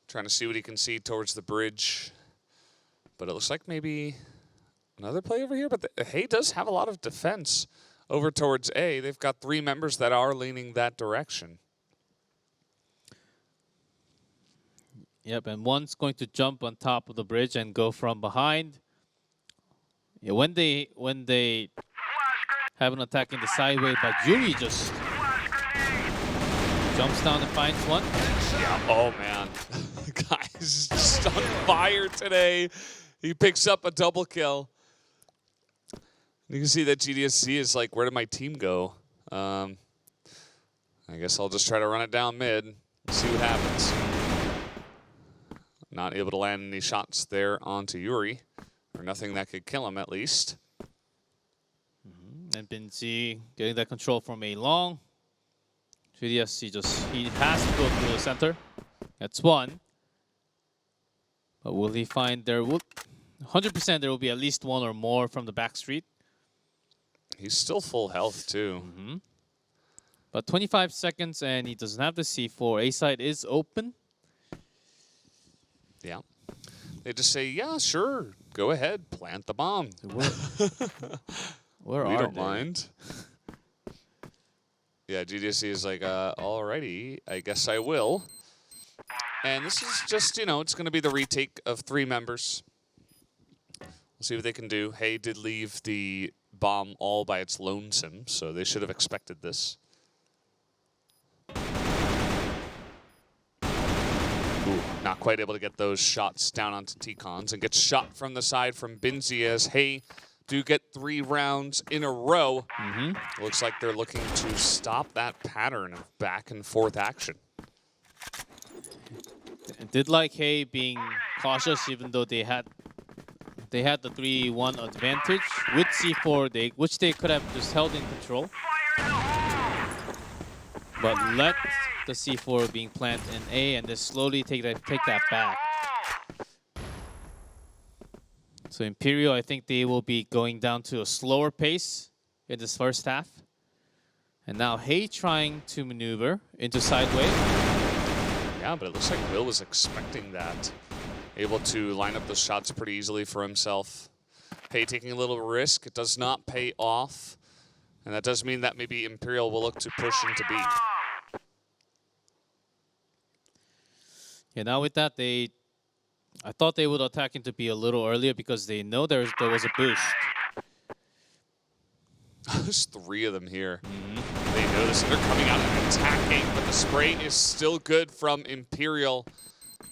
trying to see what he can see towards the bridge. But it looks like maybe another play over here. But Hay does have a lot of defense over towards A. They've got three members that are leaning that direction. Yep, and one's going to jump on top of the bridge and go from behind. Yeah, when they have an attack in the sideway, but Yuri just jumps down and finds one. Yeah, oh man. The guy's just on fire today. He picks up a double kill. You can see that GDSC is like, where did my team go? I guess I'll just try to run it down mid and see what happens. Not able to land any shots there onto Yuri, or nothing that could kill him at least. And Binzi getting that control from A long. GDSC he has to go through the center. That's one. But will he find 100% there will be at least one or more from the back street. He's still full health too. But 25 seconds and he doesn't have the C4. A side is open. Yeah. They just say, yeah, sure, go ahead, plant the bomb. Where we are don't they? mind. Yeah, GDSC is like, alrighty, I guess I will. And this is just, you know, it's going to be the retake of three members. We'll see what they can do. Hay did leave the bomb all by its lonesome, so they should have expected this. Ooh, not quite able to get those shots down onto T-Cons, and gets shot from the side from Binzi as Hey do get 3 rounds in a row. Looks like they're looking to stop that pattern of back and forth action. I did like Hey being cautious, even though they had the 3-1 advantage with C4, which they could have just held in control, but let the C4 being planted in A and just slowly take that back. So Imperial, I think they will be going down to a slower pace in this first half. And now Hey trying to maneuver into sideway. Yeah, but it looks like Will was expecting that. Able to line up those shots pretty easily for himself. Hey taking a little risk. It does not pay off. And that does mean that maybe Imperial will look to push into B. Yeah, now with that, I thought they would attack into B a little earlier because they know there was a boost. There's 3 of them here. They know this, and they're coming out and attacking, but the spray is still good from Imperial.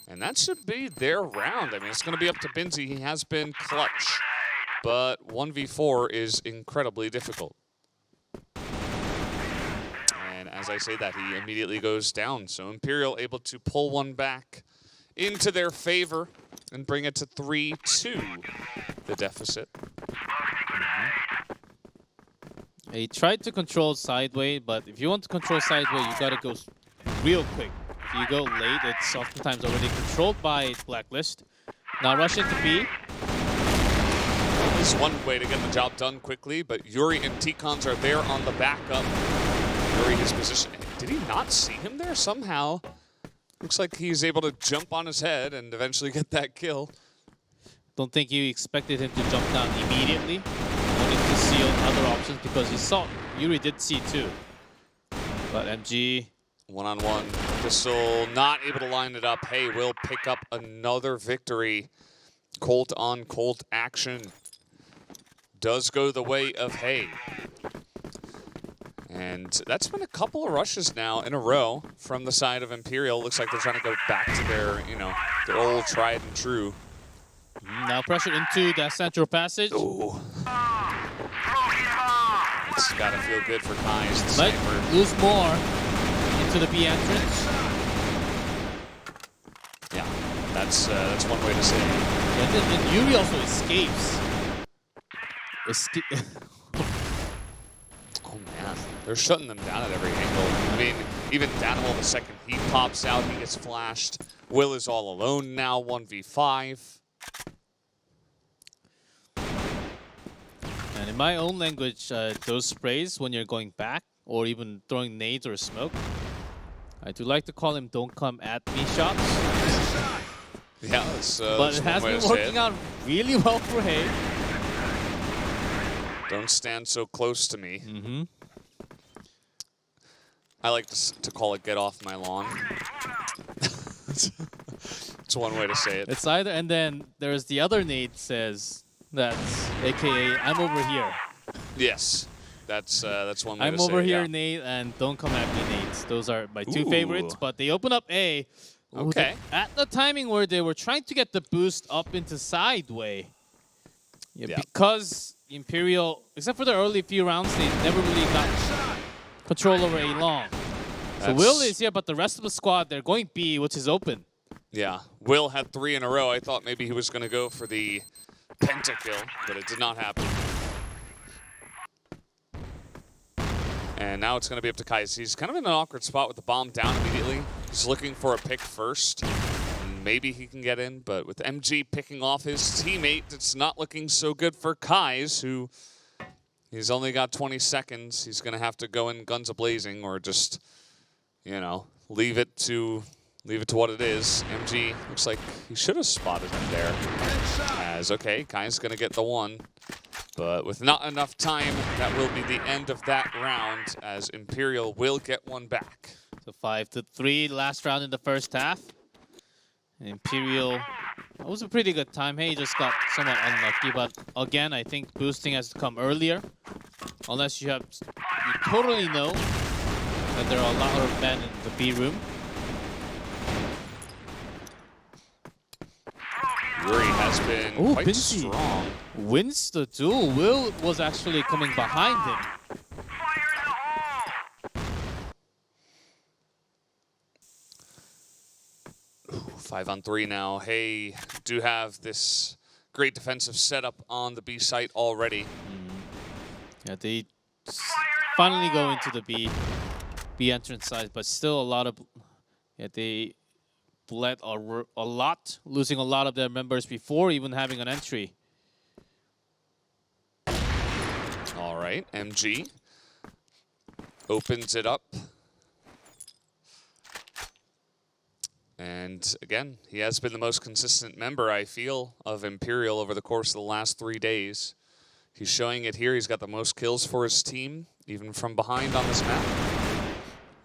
And that should be their round. I mean, it's going to be up to Binzi. He has been clutch, but 1v4 is incredibly difficult. And as I say that, he immediately goes down. So Imperial able to pull one back into their favor and bring it to 3-2, the deficit. He tried to control sideway, but if you want to control sideway, you gotta go real quick. If you go late, it's oftentimes already controlled by Blacklist. Now rush into B. This is one way to get the job done quickly, but Yuri and T-Cons are there on the backup. Yuri, his position. Did he not see him there somehow? Looks like he's able to jump on his head and eventually get that kill. Don't think you expected him to jump down immediately. Wanted to see other options because he saw Yuri did see too. But MG one-on-one. Pistol not able to line it up. Hey will pick up another victory. Colt on Colt action does go the way of Hey. And that's been a couple of rushes now in a row from the side of Imperial. Looks like they're trying to go back to their, their old tried and true. Now pressure into that central passage. Ooh. It's gotta feel good for Kai's Might sniper. lose more into the B entrance. Yeah, that's one way to say it. And then Yuri also escapes. Oh man, they're shutting them down at every angle. I mean, even Danimal, the second he pops out, he gets flashed. Will is all alone now, 1v5. And in my own language, those sprays when you're going back or even throwing nades or smoke, I do like to call them "don't come at me" shots. Yeah, that's but it has been working out really well for Hey. Don't stand so close to me. I like to call it "get off my lawn." It's one way to say it. It's either, and then there's the other nade says that's AKA I'm over here. Yes, that's one way I'm to say it. over here, yeah. Nate, and don't come at me, Nate. Those are my two Ooh. favorites, but they open up A. Okay. At the timing where they were trying to get the boost up into sideway. Yeah. Because Imperial, except for the early few rounds, they never really got control over A long. So Will is here, but the rest of the squad, they're going B, which is open. Yeah, Will had 3 in a row. I thought maybe he was going to go for the pentakill, but it did not happen. And now it's going to be up to Kai. He's kind of in an awkward spot with the bomb down immediately. He's looking for a pick first. And maybe he can get in, but with MG picking off his teammate, it's not looking so good for Kai's, who he's only got 20 seconds. He's going to have to go in guns a-blazing or just, leave it to what it is. MG looks like he should have spotted him there. Okay, Kai's going to get the 1. But with not enough time, that will be the end of that round as Imperial will get 1 back. So 5-3, last round in the first half. And Imperial, that was a pretty good time. Hey, just got somewhat unlucky, but again, I think boosting has to come earlier. Unless you totally know that there are a lot of men in the B room. Yuri has been Ooh, quite Binzi strong. wins the duel. Will was actually coming behind him. Fire in the hole! 5-on-3 now. Hey, do have this great defensive setup on the B site already. Yeah, they finally go into the B entrance side, but still a lot of they bled a lot, losing a lot of their members before even having an entry. All right, MG opens it up. And again, he has been the most consistent member, I feel, of Imperial over the course of the last 3 days. He's showing it here. He's got the most kills for his team, even from behind on this map.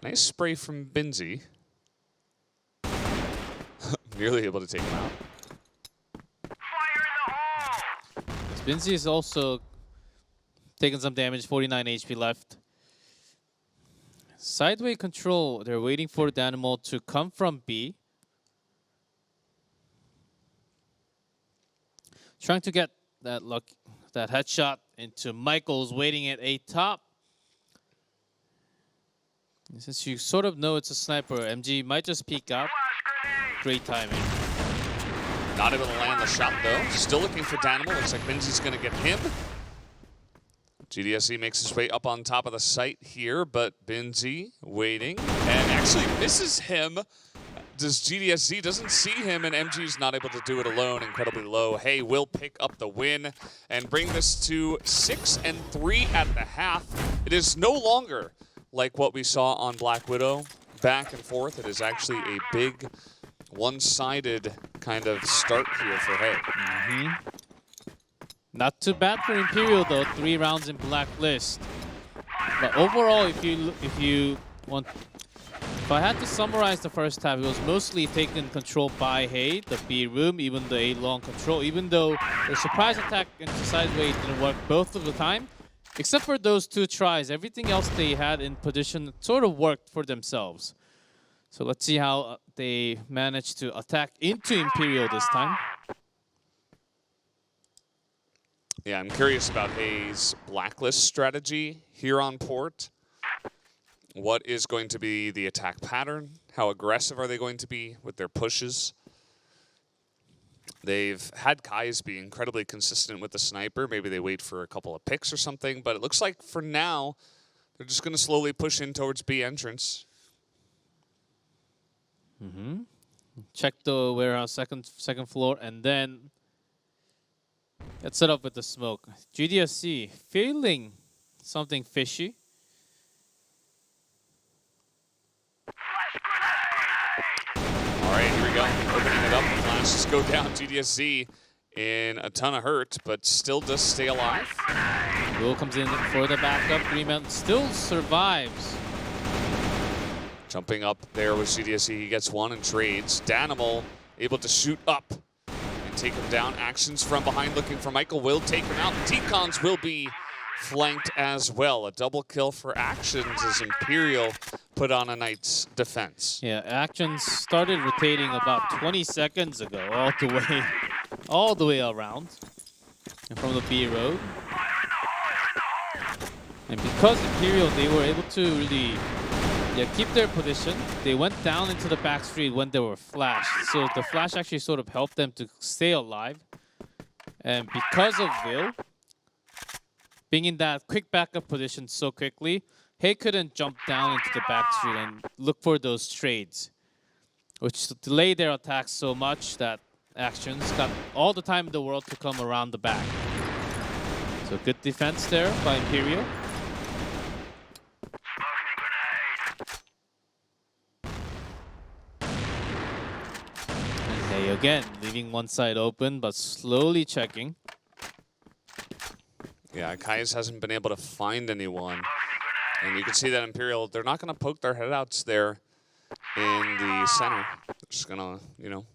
Nice spray from Binzi. Nearly able to take him out. Fire in the hole! Binzi is also taking some damage, 49 HP left. Sideway control, they're waiting for the animal to come from B. Trying to get that headshot into Michael's waiting at A top. And since you sort of know it's a sniper, MG might just peek out. Flash grenade! Great timing. Not able to land the shot, though. Still looking for Danimal. Looks like Binzi's going to get him. GDSC makes his way up on top of the site here, but Binzi waiting and actually misses him. Does GDSC doesn't see him, and MG's not able to do it alone. Incredibly low. Hey, will pick up the win and bring this to 6-3 at the half. It is no longer like what we saw on Black Widow, back and forth. It is actually a big, one-sided kind of start here for Hay. Not too bad for Imperial though, 3 rounds in Blacklist. But overall, if I had to summarize the first half, it was mostly taken control by Hay, the B room, even the A long control, even though the surprise attack into sideway didn't work both of the time. Except for those 2 tries, everything else they had in position sort of worked for themselves. So let's see how they managed to attack into Imperial this time. Yeah, I'm curious about Hay's Blacklist strategy here on port. What is going to be the attack pattern? How aggressive are they going to be with their pushes? They've had Kais be incredibly consistent with the sniper. Maybe they wait for a couple of picks or something, but it looks like for now, they're just going to slowly push in towards B entrance. Check the warehouse second floor and then get set up with the smoke. GDSC feeling something fishy. All right, here we go. Opening it up. Flashes go down. GDSC in a ton of hurt, but still does stay alive. Will comes in for the backup. Greenmount still survives. Jumping up there with GDSC, he gets one and trades. Danimal able to shoot up and take him down. Actions from behind looking for Michael. Will take him out. Decons will be flanked as well. A double kill for Actions as Imperial put on a night's defense. Yeah, Actions started rotating about 20 seconds ago, all the way around, and from the B road. And because Imperial, they were able to really keep their position. They went down into the back street when they were flashed. So the flash actually sort of helped them to stay alive. And because of Will being in that quick backup position so quickly, Hay couldn't jump down into the back street and look for those trades, which delayed their attacks so much that Actions got all the time in the world to come around the back. So good defense there by Imperial. And Hay again, leaving one side open, but slowly checking. Yeah, Kais hasn't been able to find anyone. And you can see that Imperial, they're not going to poke their headouts there in the center. They're just going to,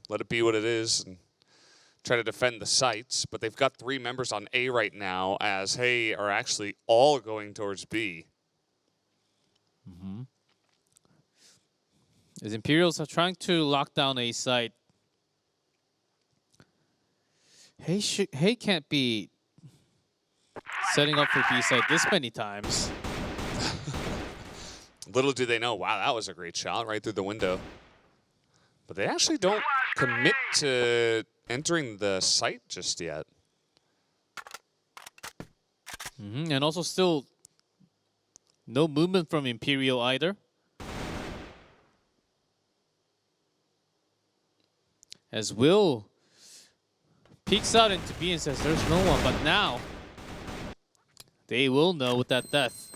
let it be what it is and try to defend the sites. But they've got 3 members on A right now, as Hay are actually all going towards B. As Imperials are trying to lock down A site. Hey can't be setting up for B-side this many times. Little do they know, wow, that was a great shot right through the window. But they actually don't commit to entering the site just yet. And also still no movement from Imperial either. As Will peeks out into B and says there's no one, but now they will know with that death.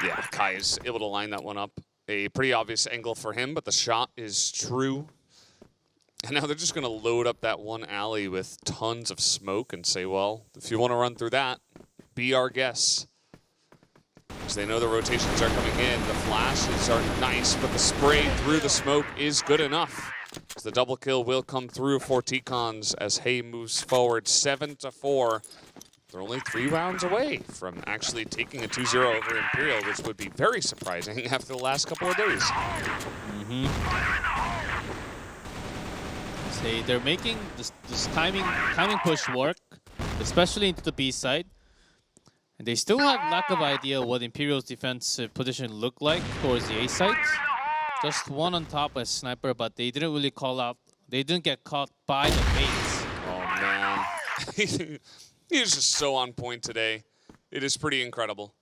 Yeah, Kai is able to line that one up. A pretty obvious angle for him, but the shot is true. And now they're just going to load up that one alley with tons of smoke and say, well, if you want to run through that, be our guest. Because they know the rotations are coming in. The flashes are nice, but the spray through the smoke is good enough. The double kill will come through for T-Cons as Hay moves forward 7-4. They're only 3 rounds away from actually taking a 2-0 over Imperial, which would be very surprising after the last couple of days. Say they're making this timing push work, especially into the B side. And they still have lack of idea what Imperial's defensive position looked like towards the A side. Just one on top as sniper, but they didn't really call out. They didn't get caught by the baits. Oh man, he's just so on point today. It is pretty incredible.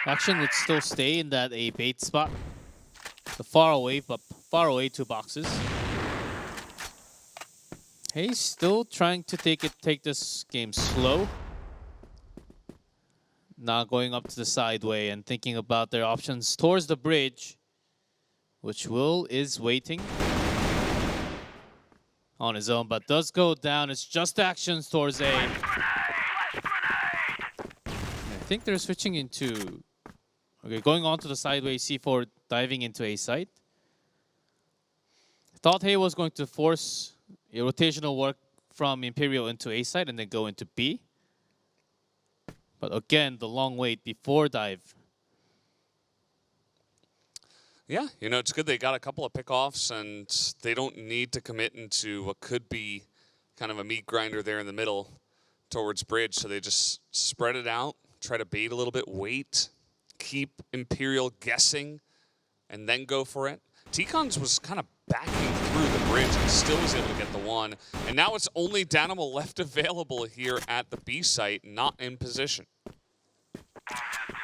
Action would still stay in that A bait spot. The far away 2 boxes. He's still trying to take this game slow. Not going up to the sideway and thinking about their options towards the bridge, which Will is waiting on his own, but does go down. It's just actions towards A. And I think they're switching into, okay, going on to the sideway C4, diving into A site. Thought Hay was going to force a rotational work from Imperial into A site and then go into B. But again, the long wait before dive. Yeah, you know, it's good they got a couple of pickoffs and they don't need to commit into what could be kind of a meat grinder there in the middle towards bridge. So they just spread it out, try to bait a little bit, wait, keep Imperial guessing, and then go for it. T-Cons was kind of backing through the bridge and still was able to get the one. And now it's only Danimal left available here at the B site, not in position.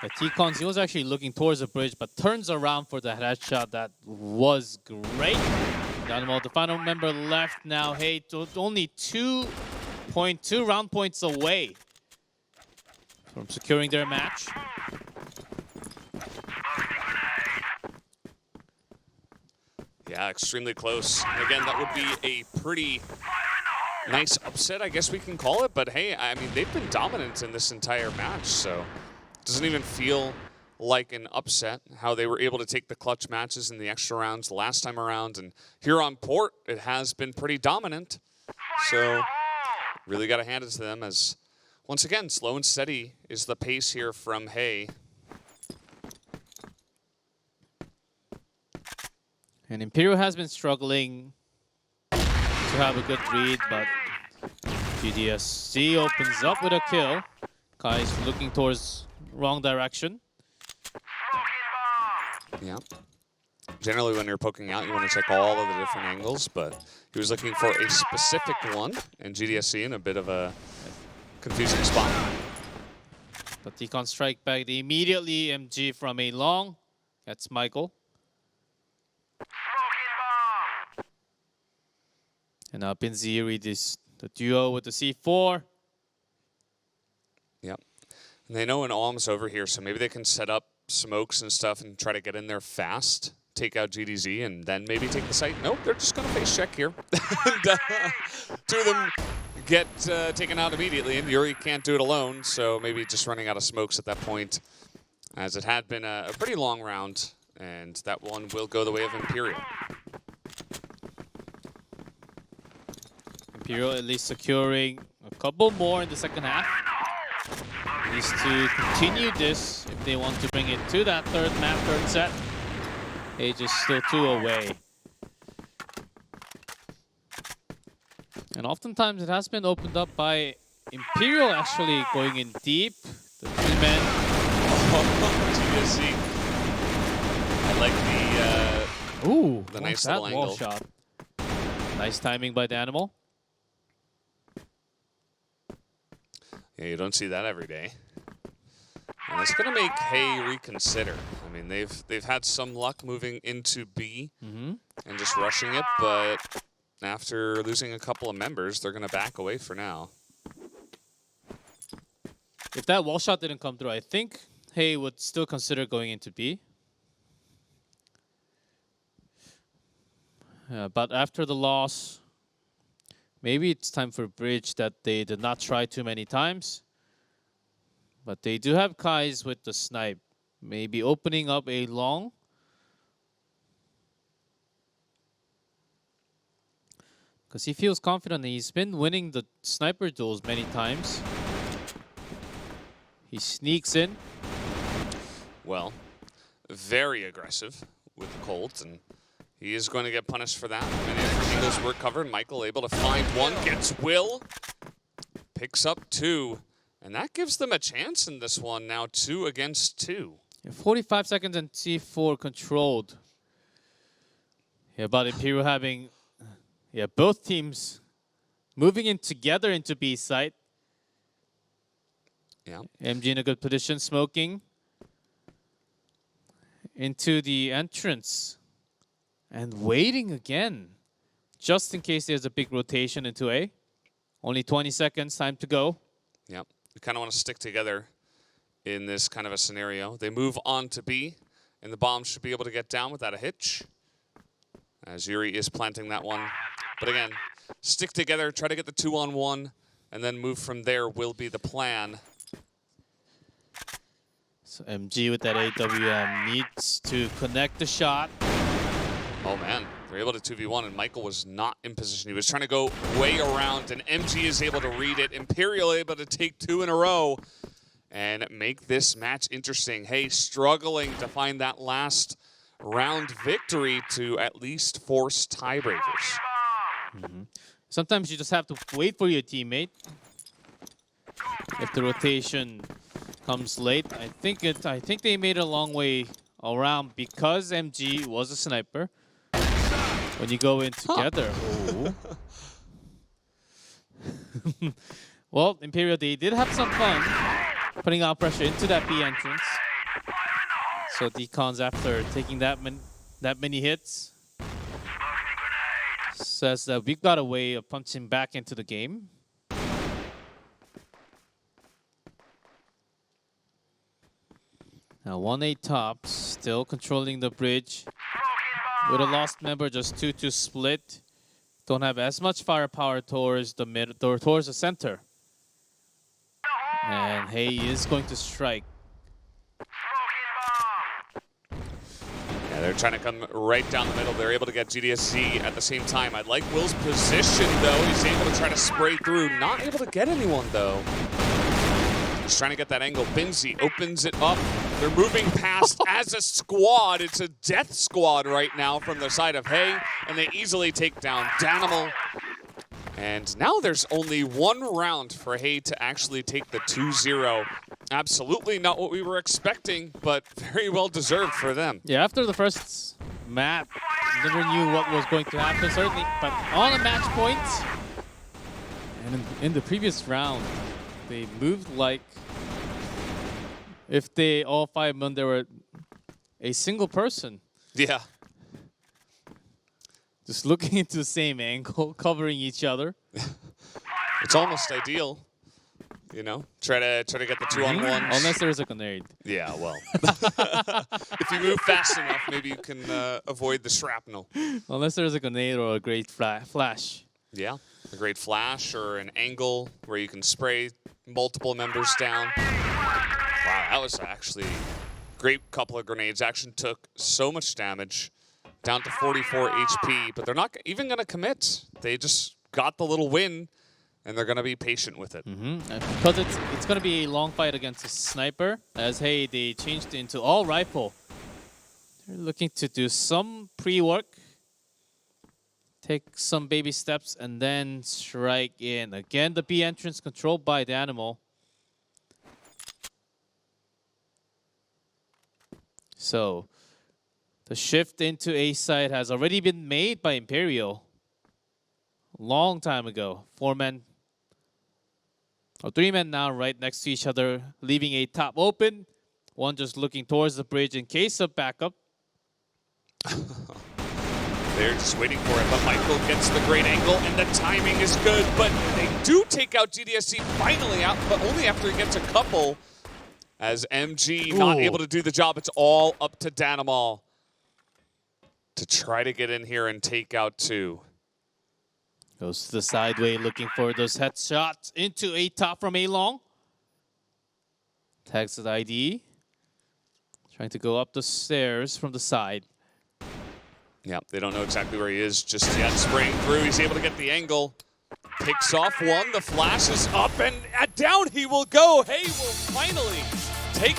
The T-Cons, he was actually looking towards the bridge, but turns around for the headshot. That was great. Danimal, the final member left now. Hey, only 2.2 round points away from securing their match. Yeah, extremely close. And again, that would be a pretty nice upset, I guess we can call it. But hey, I mean, they've been dominant in this entire match, so it doesn't even feel like an upset how they were able to take the clutch matches in the extra rounds the last time around. And here on Port, it has been pretty dominant. So really got to hand it to them as, once again, slow and steady is the pace here from Hay. And Imperial has been struggling to have a good read, but GDSC opens up with a kill. Kai is looking towards wrong direction. Yeah. Generally, when you're poking out, you want to check all of the different angles, but he was looking for a specific one, and GDSC in a bit of a confusing spot. But T-Con strike back immediately. MG from a long. That's Michael. And now Pinziri, the duo with the C4. Yep. And they know an alm's over here, so maybe they can set up smokes and stuff and try to get in there fast, take out GDZ, and then maybe take the site. Nope, they're just going to face check here. And, 2 of them get taken out immediately, and Yuri can't do it alone, so maybe just running out of smokes at that point, as it had been a pretty long round, and that one will go the way of Imperial. Imperial at least securing a couple more in the second half. Needs to continue this if they want to bring it to that third set. Age is still 2 away. And oftentimes it has been opened up by Imperial actually going in deep. The three-man. GSC. I like Ooh, the what's nice that little wall angle. shot. Nice timing by the animal. Yeah, you don't see that every day. And it's going to make Hay reconsider. I mean, they've had some luck moving into B and just rushing it, but after losing a couple of members, they're going to back away for now. If that wall shot didn't come through, I think Hay would still consider going into B. But after the loss, maybe it's time for bridge that they did not try too many times. But they do have Kais with the snipe. Maybe opening up a long. Because he feels confident. He's been winning the sniper duels many times. He sneaks in. Well, very aggressive with the Colt, and he is going to get punished for that. Many of the angles were covered. Michael able to find one, gets Will, picks up 2, and that gives them a chance in this one now, 2 against 2. Yeah, 45 seconds and C4 controlled. Yeah, but Imperial having both teams moving in together into B site. Yeah. MG in a good position, smoking into the entrance and waiting again, just in case there's a big rotation into A. Only 20 seconds, time to go. Yep. We kind of want to stick together in this kind of a scenario. They move on to B, and the bomb should be able to get down without a hitch. As Yuri is planting that one. But again, stick together, try to get the 2-on-1, and then move from there will be the plan. So MG with that AWM needs to connect the shot. Oh man, they're able to 2v1, and Michael was not in position. He was trying to go way around, and MG is able to read it. Imperial able to take 2 in a row and make this match interesting. Hey, struggling to find that last round victory to at least force tiebreakers. Sometimes you just have to wait for your teammate. If the rotation comes late, I think they made a long way around because MG was a sniper. When you go in together. Oh. Well, Imperial, they did have some fun putting out pressure into that B entrance. So Decons, after taking that many hits, says that we've got a way of punching back into the game. Now 1-8 top, still controlling the bridge. With a lost member, just 2-2 split. Don't have as much firepower towards the mid, or towards the center. And Hay is going to strike. Yeah, they're trying to come right down the middle. They're able to get GDSC at the same time. I like Will's position, though. He's able to try to spray through. Not able to get anyone, though. He's trying to get that angle. Binzi opens it up. They're moving past as a squad. It's a death squad right now from the side of Hay, and they easily take down Danimal. And now there's only 1 round for Hay to actually take the 2-0. Absolutely not what we were expecting, but very well deserved for them. Yeah, after the first map, never knew what was going to happen, certainly. But on a match point, and in the previous round, they moved like if they all 5 men, they were a single person. Yeah. Just looking into the same angle, covering each other. It's almost ideal. You know, try to get the 2-on-1s. Unless there's a grenade. Yeah, well. If you move fast enough, maybe you can avoid the shrapnel. Unless there's a grenade or a great flash. Yeah, a great flash or an angle where you can spray multiple members down. Wow, that was actually a great couple of grenades. Action took so much damage, down to 44 HP, but they're not even going to commit. They just got the little win, and they're going to be patient with it. Because it's going to be a long fight against a sniper, as hey, they changed into all rifle. They're looking to do some pre-work. take some baby steps and then strike in. Again, the B entrance controlled by the animal. So the shift into A side has already been made by Imperial. Long time ago. 4 men. Or 3 men now right next to each other, leaving A top open. One just looking towards the bridge in case of backup. They're just waiting for it, but Michael gets the great angle, and the timing is good. But they do take out GDSC finally out, but only after he gets a couple. As MG not able to do the job, it's all up to Danimal to try to get in here and take out 2. Goes to the sideway looking for those headshots into A top from A long. Tags the ID. Trying to go up the stairs from the side. Yeah, they don't know exactly where he is just yet. Spraying through, he's able to get the angle. Picks off one, the flash is up, and down he will go. Hey will finally take